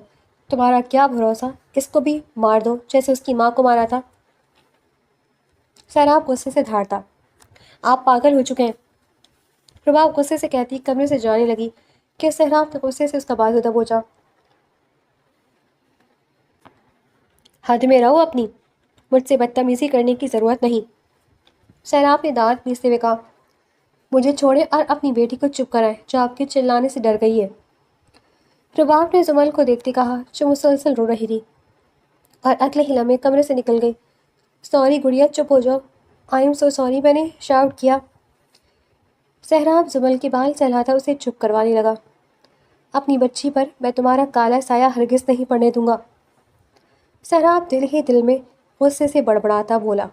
تمہارا کیا بھروسہ، اس کو بھی مار دو جیسے اس کی ماں کو مارا تھا۔ سیراب غصے سے دھاڑتا، آپ پاگل ہو چکے ہیں۔ رباب غصے سے کہتی کمرے سے جانے لگی کہ سیراب نے غصے سے اس کا بازو دبوچا۔ حد میں رہو اپنی، مجھ سے بدتمیزی کرنے کی ضرورت نہیں۔ سیراب نے دانت پیستے ہوئے کہا، مجھے چھوڑے اور اپنی بیٹی کو چپ کرائیں جو آپ کے چلانے سے ڈر گئی ہے۔ رباب نے زمل کو دیکھتے کہا جو مسلسل رو رہی تھی، اور اگلے ہی لمحے کمرے سے نکل گئی۔ سوری گڑیا، چپ ہو جاؤ۔ آئی ایم سو سوری، میں نے شاؤٹ کیا۔ سہراب زمل کے بال سہلاتا اسے چپ کروانے لگا۔ اپنی بچی پر میں تمہارا کالا سایہ ہرگز نہیں پڑنے دوں گا۔ سہراب دل ہی دل میں غصے سے بڑبڑاتا بولا۔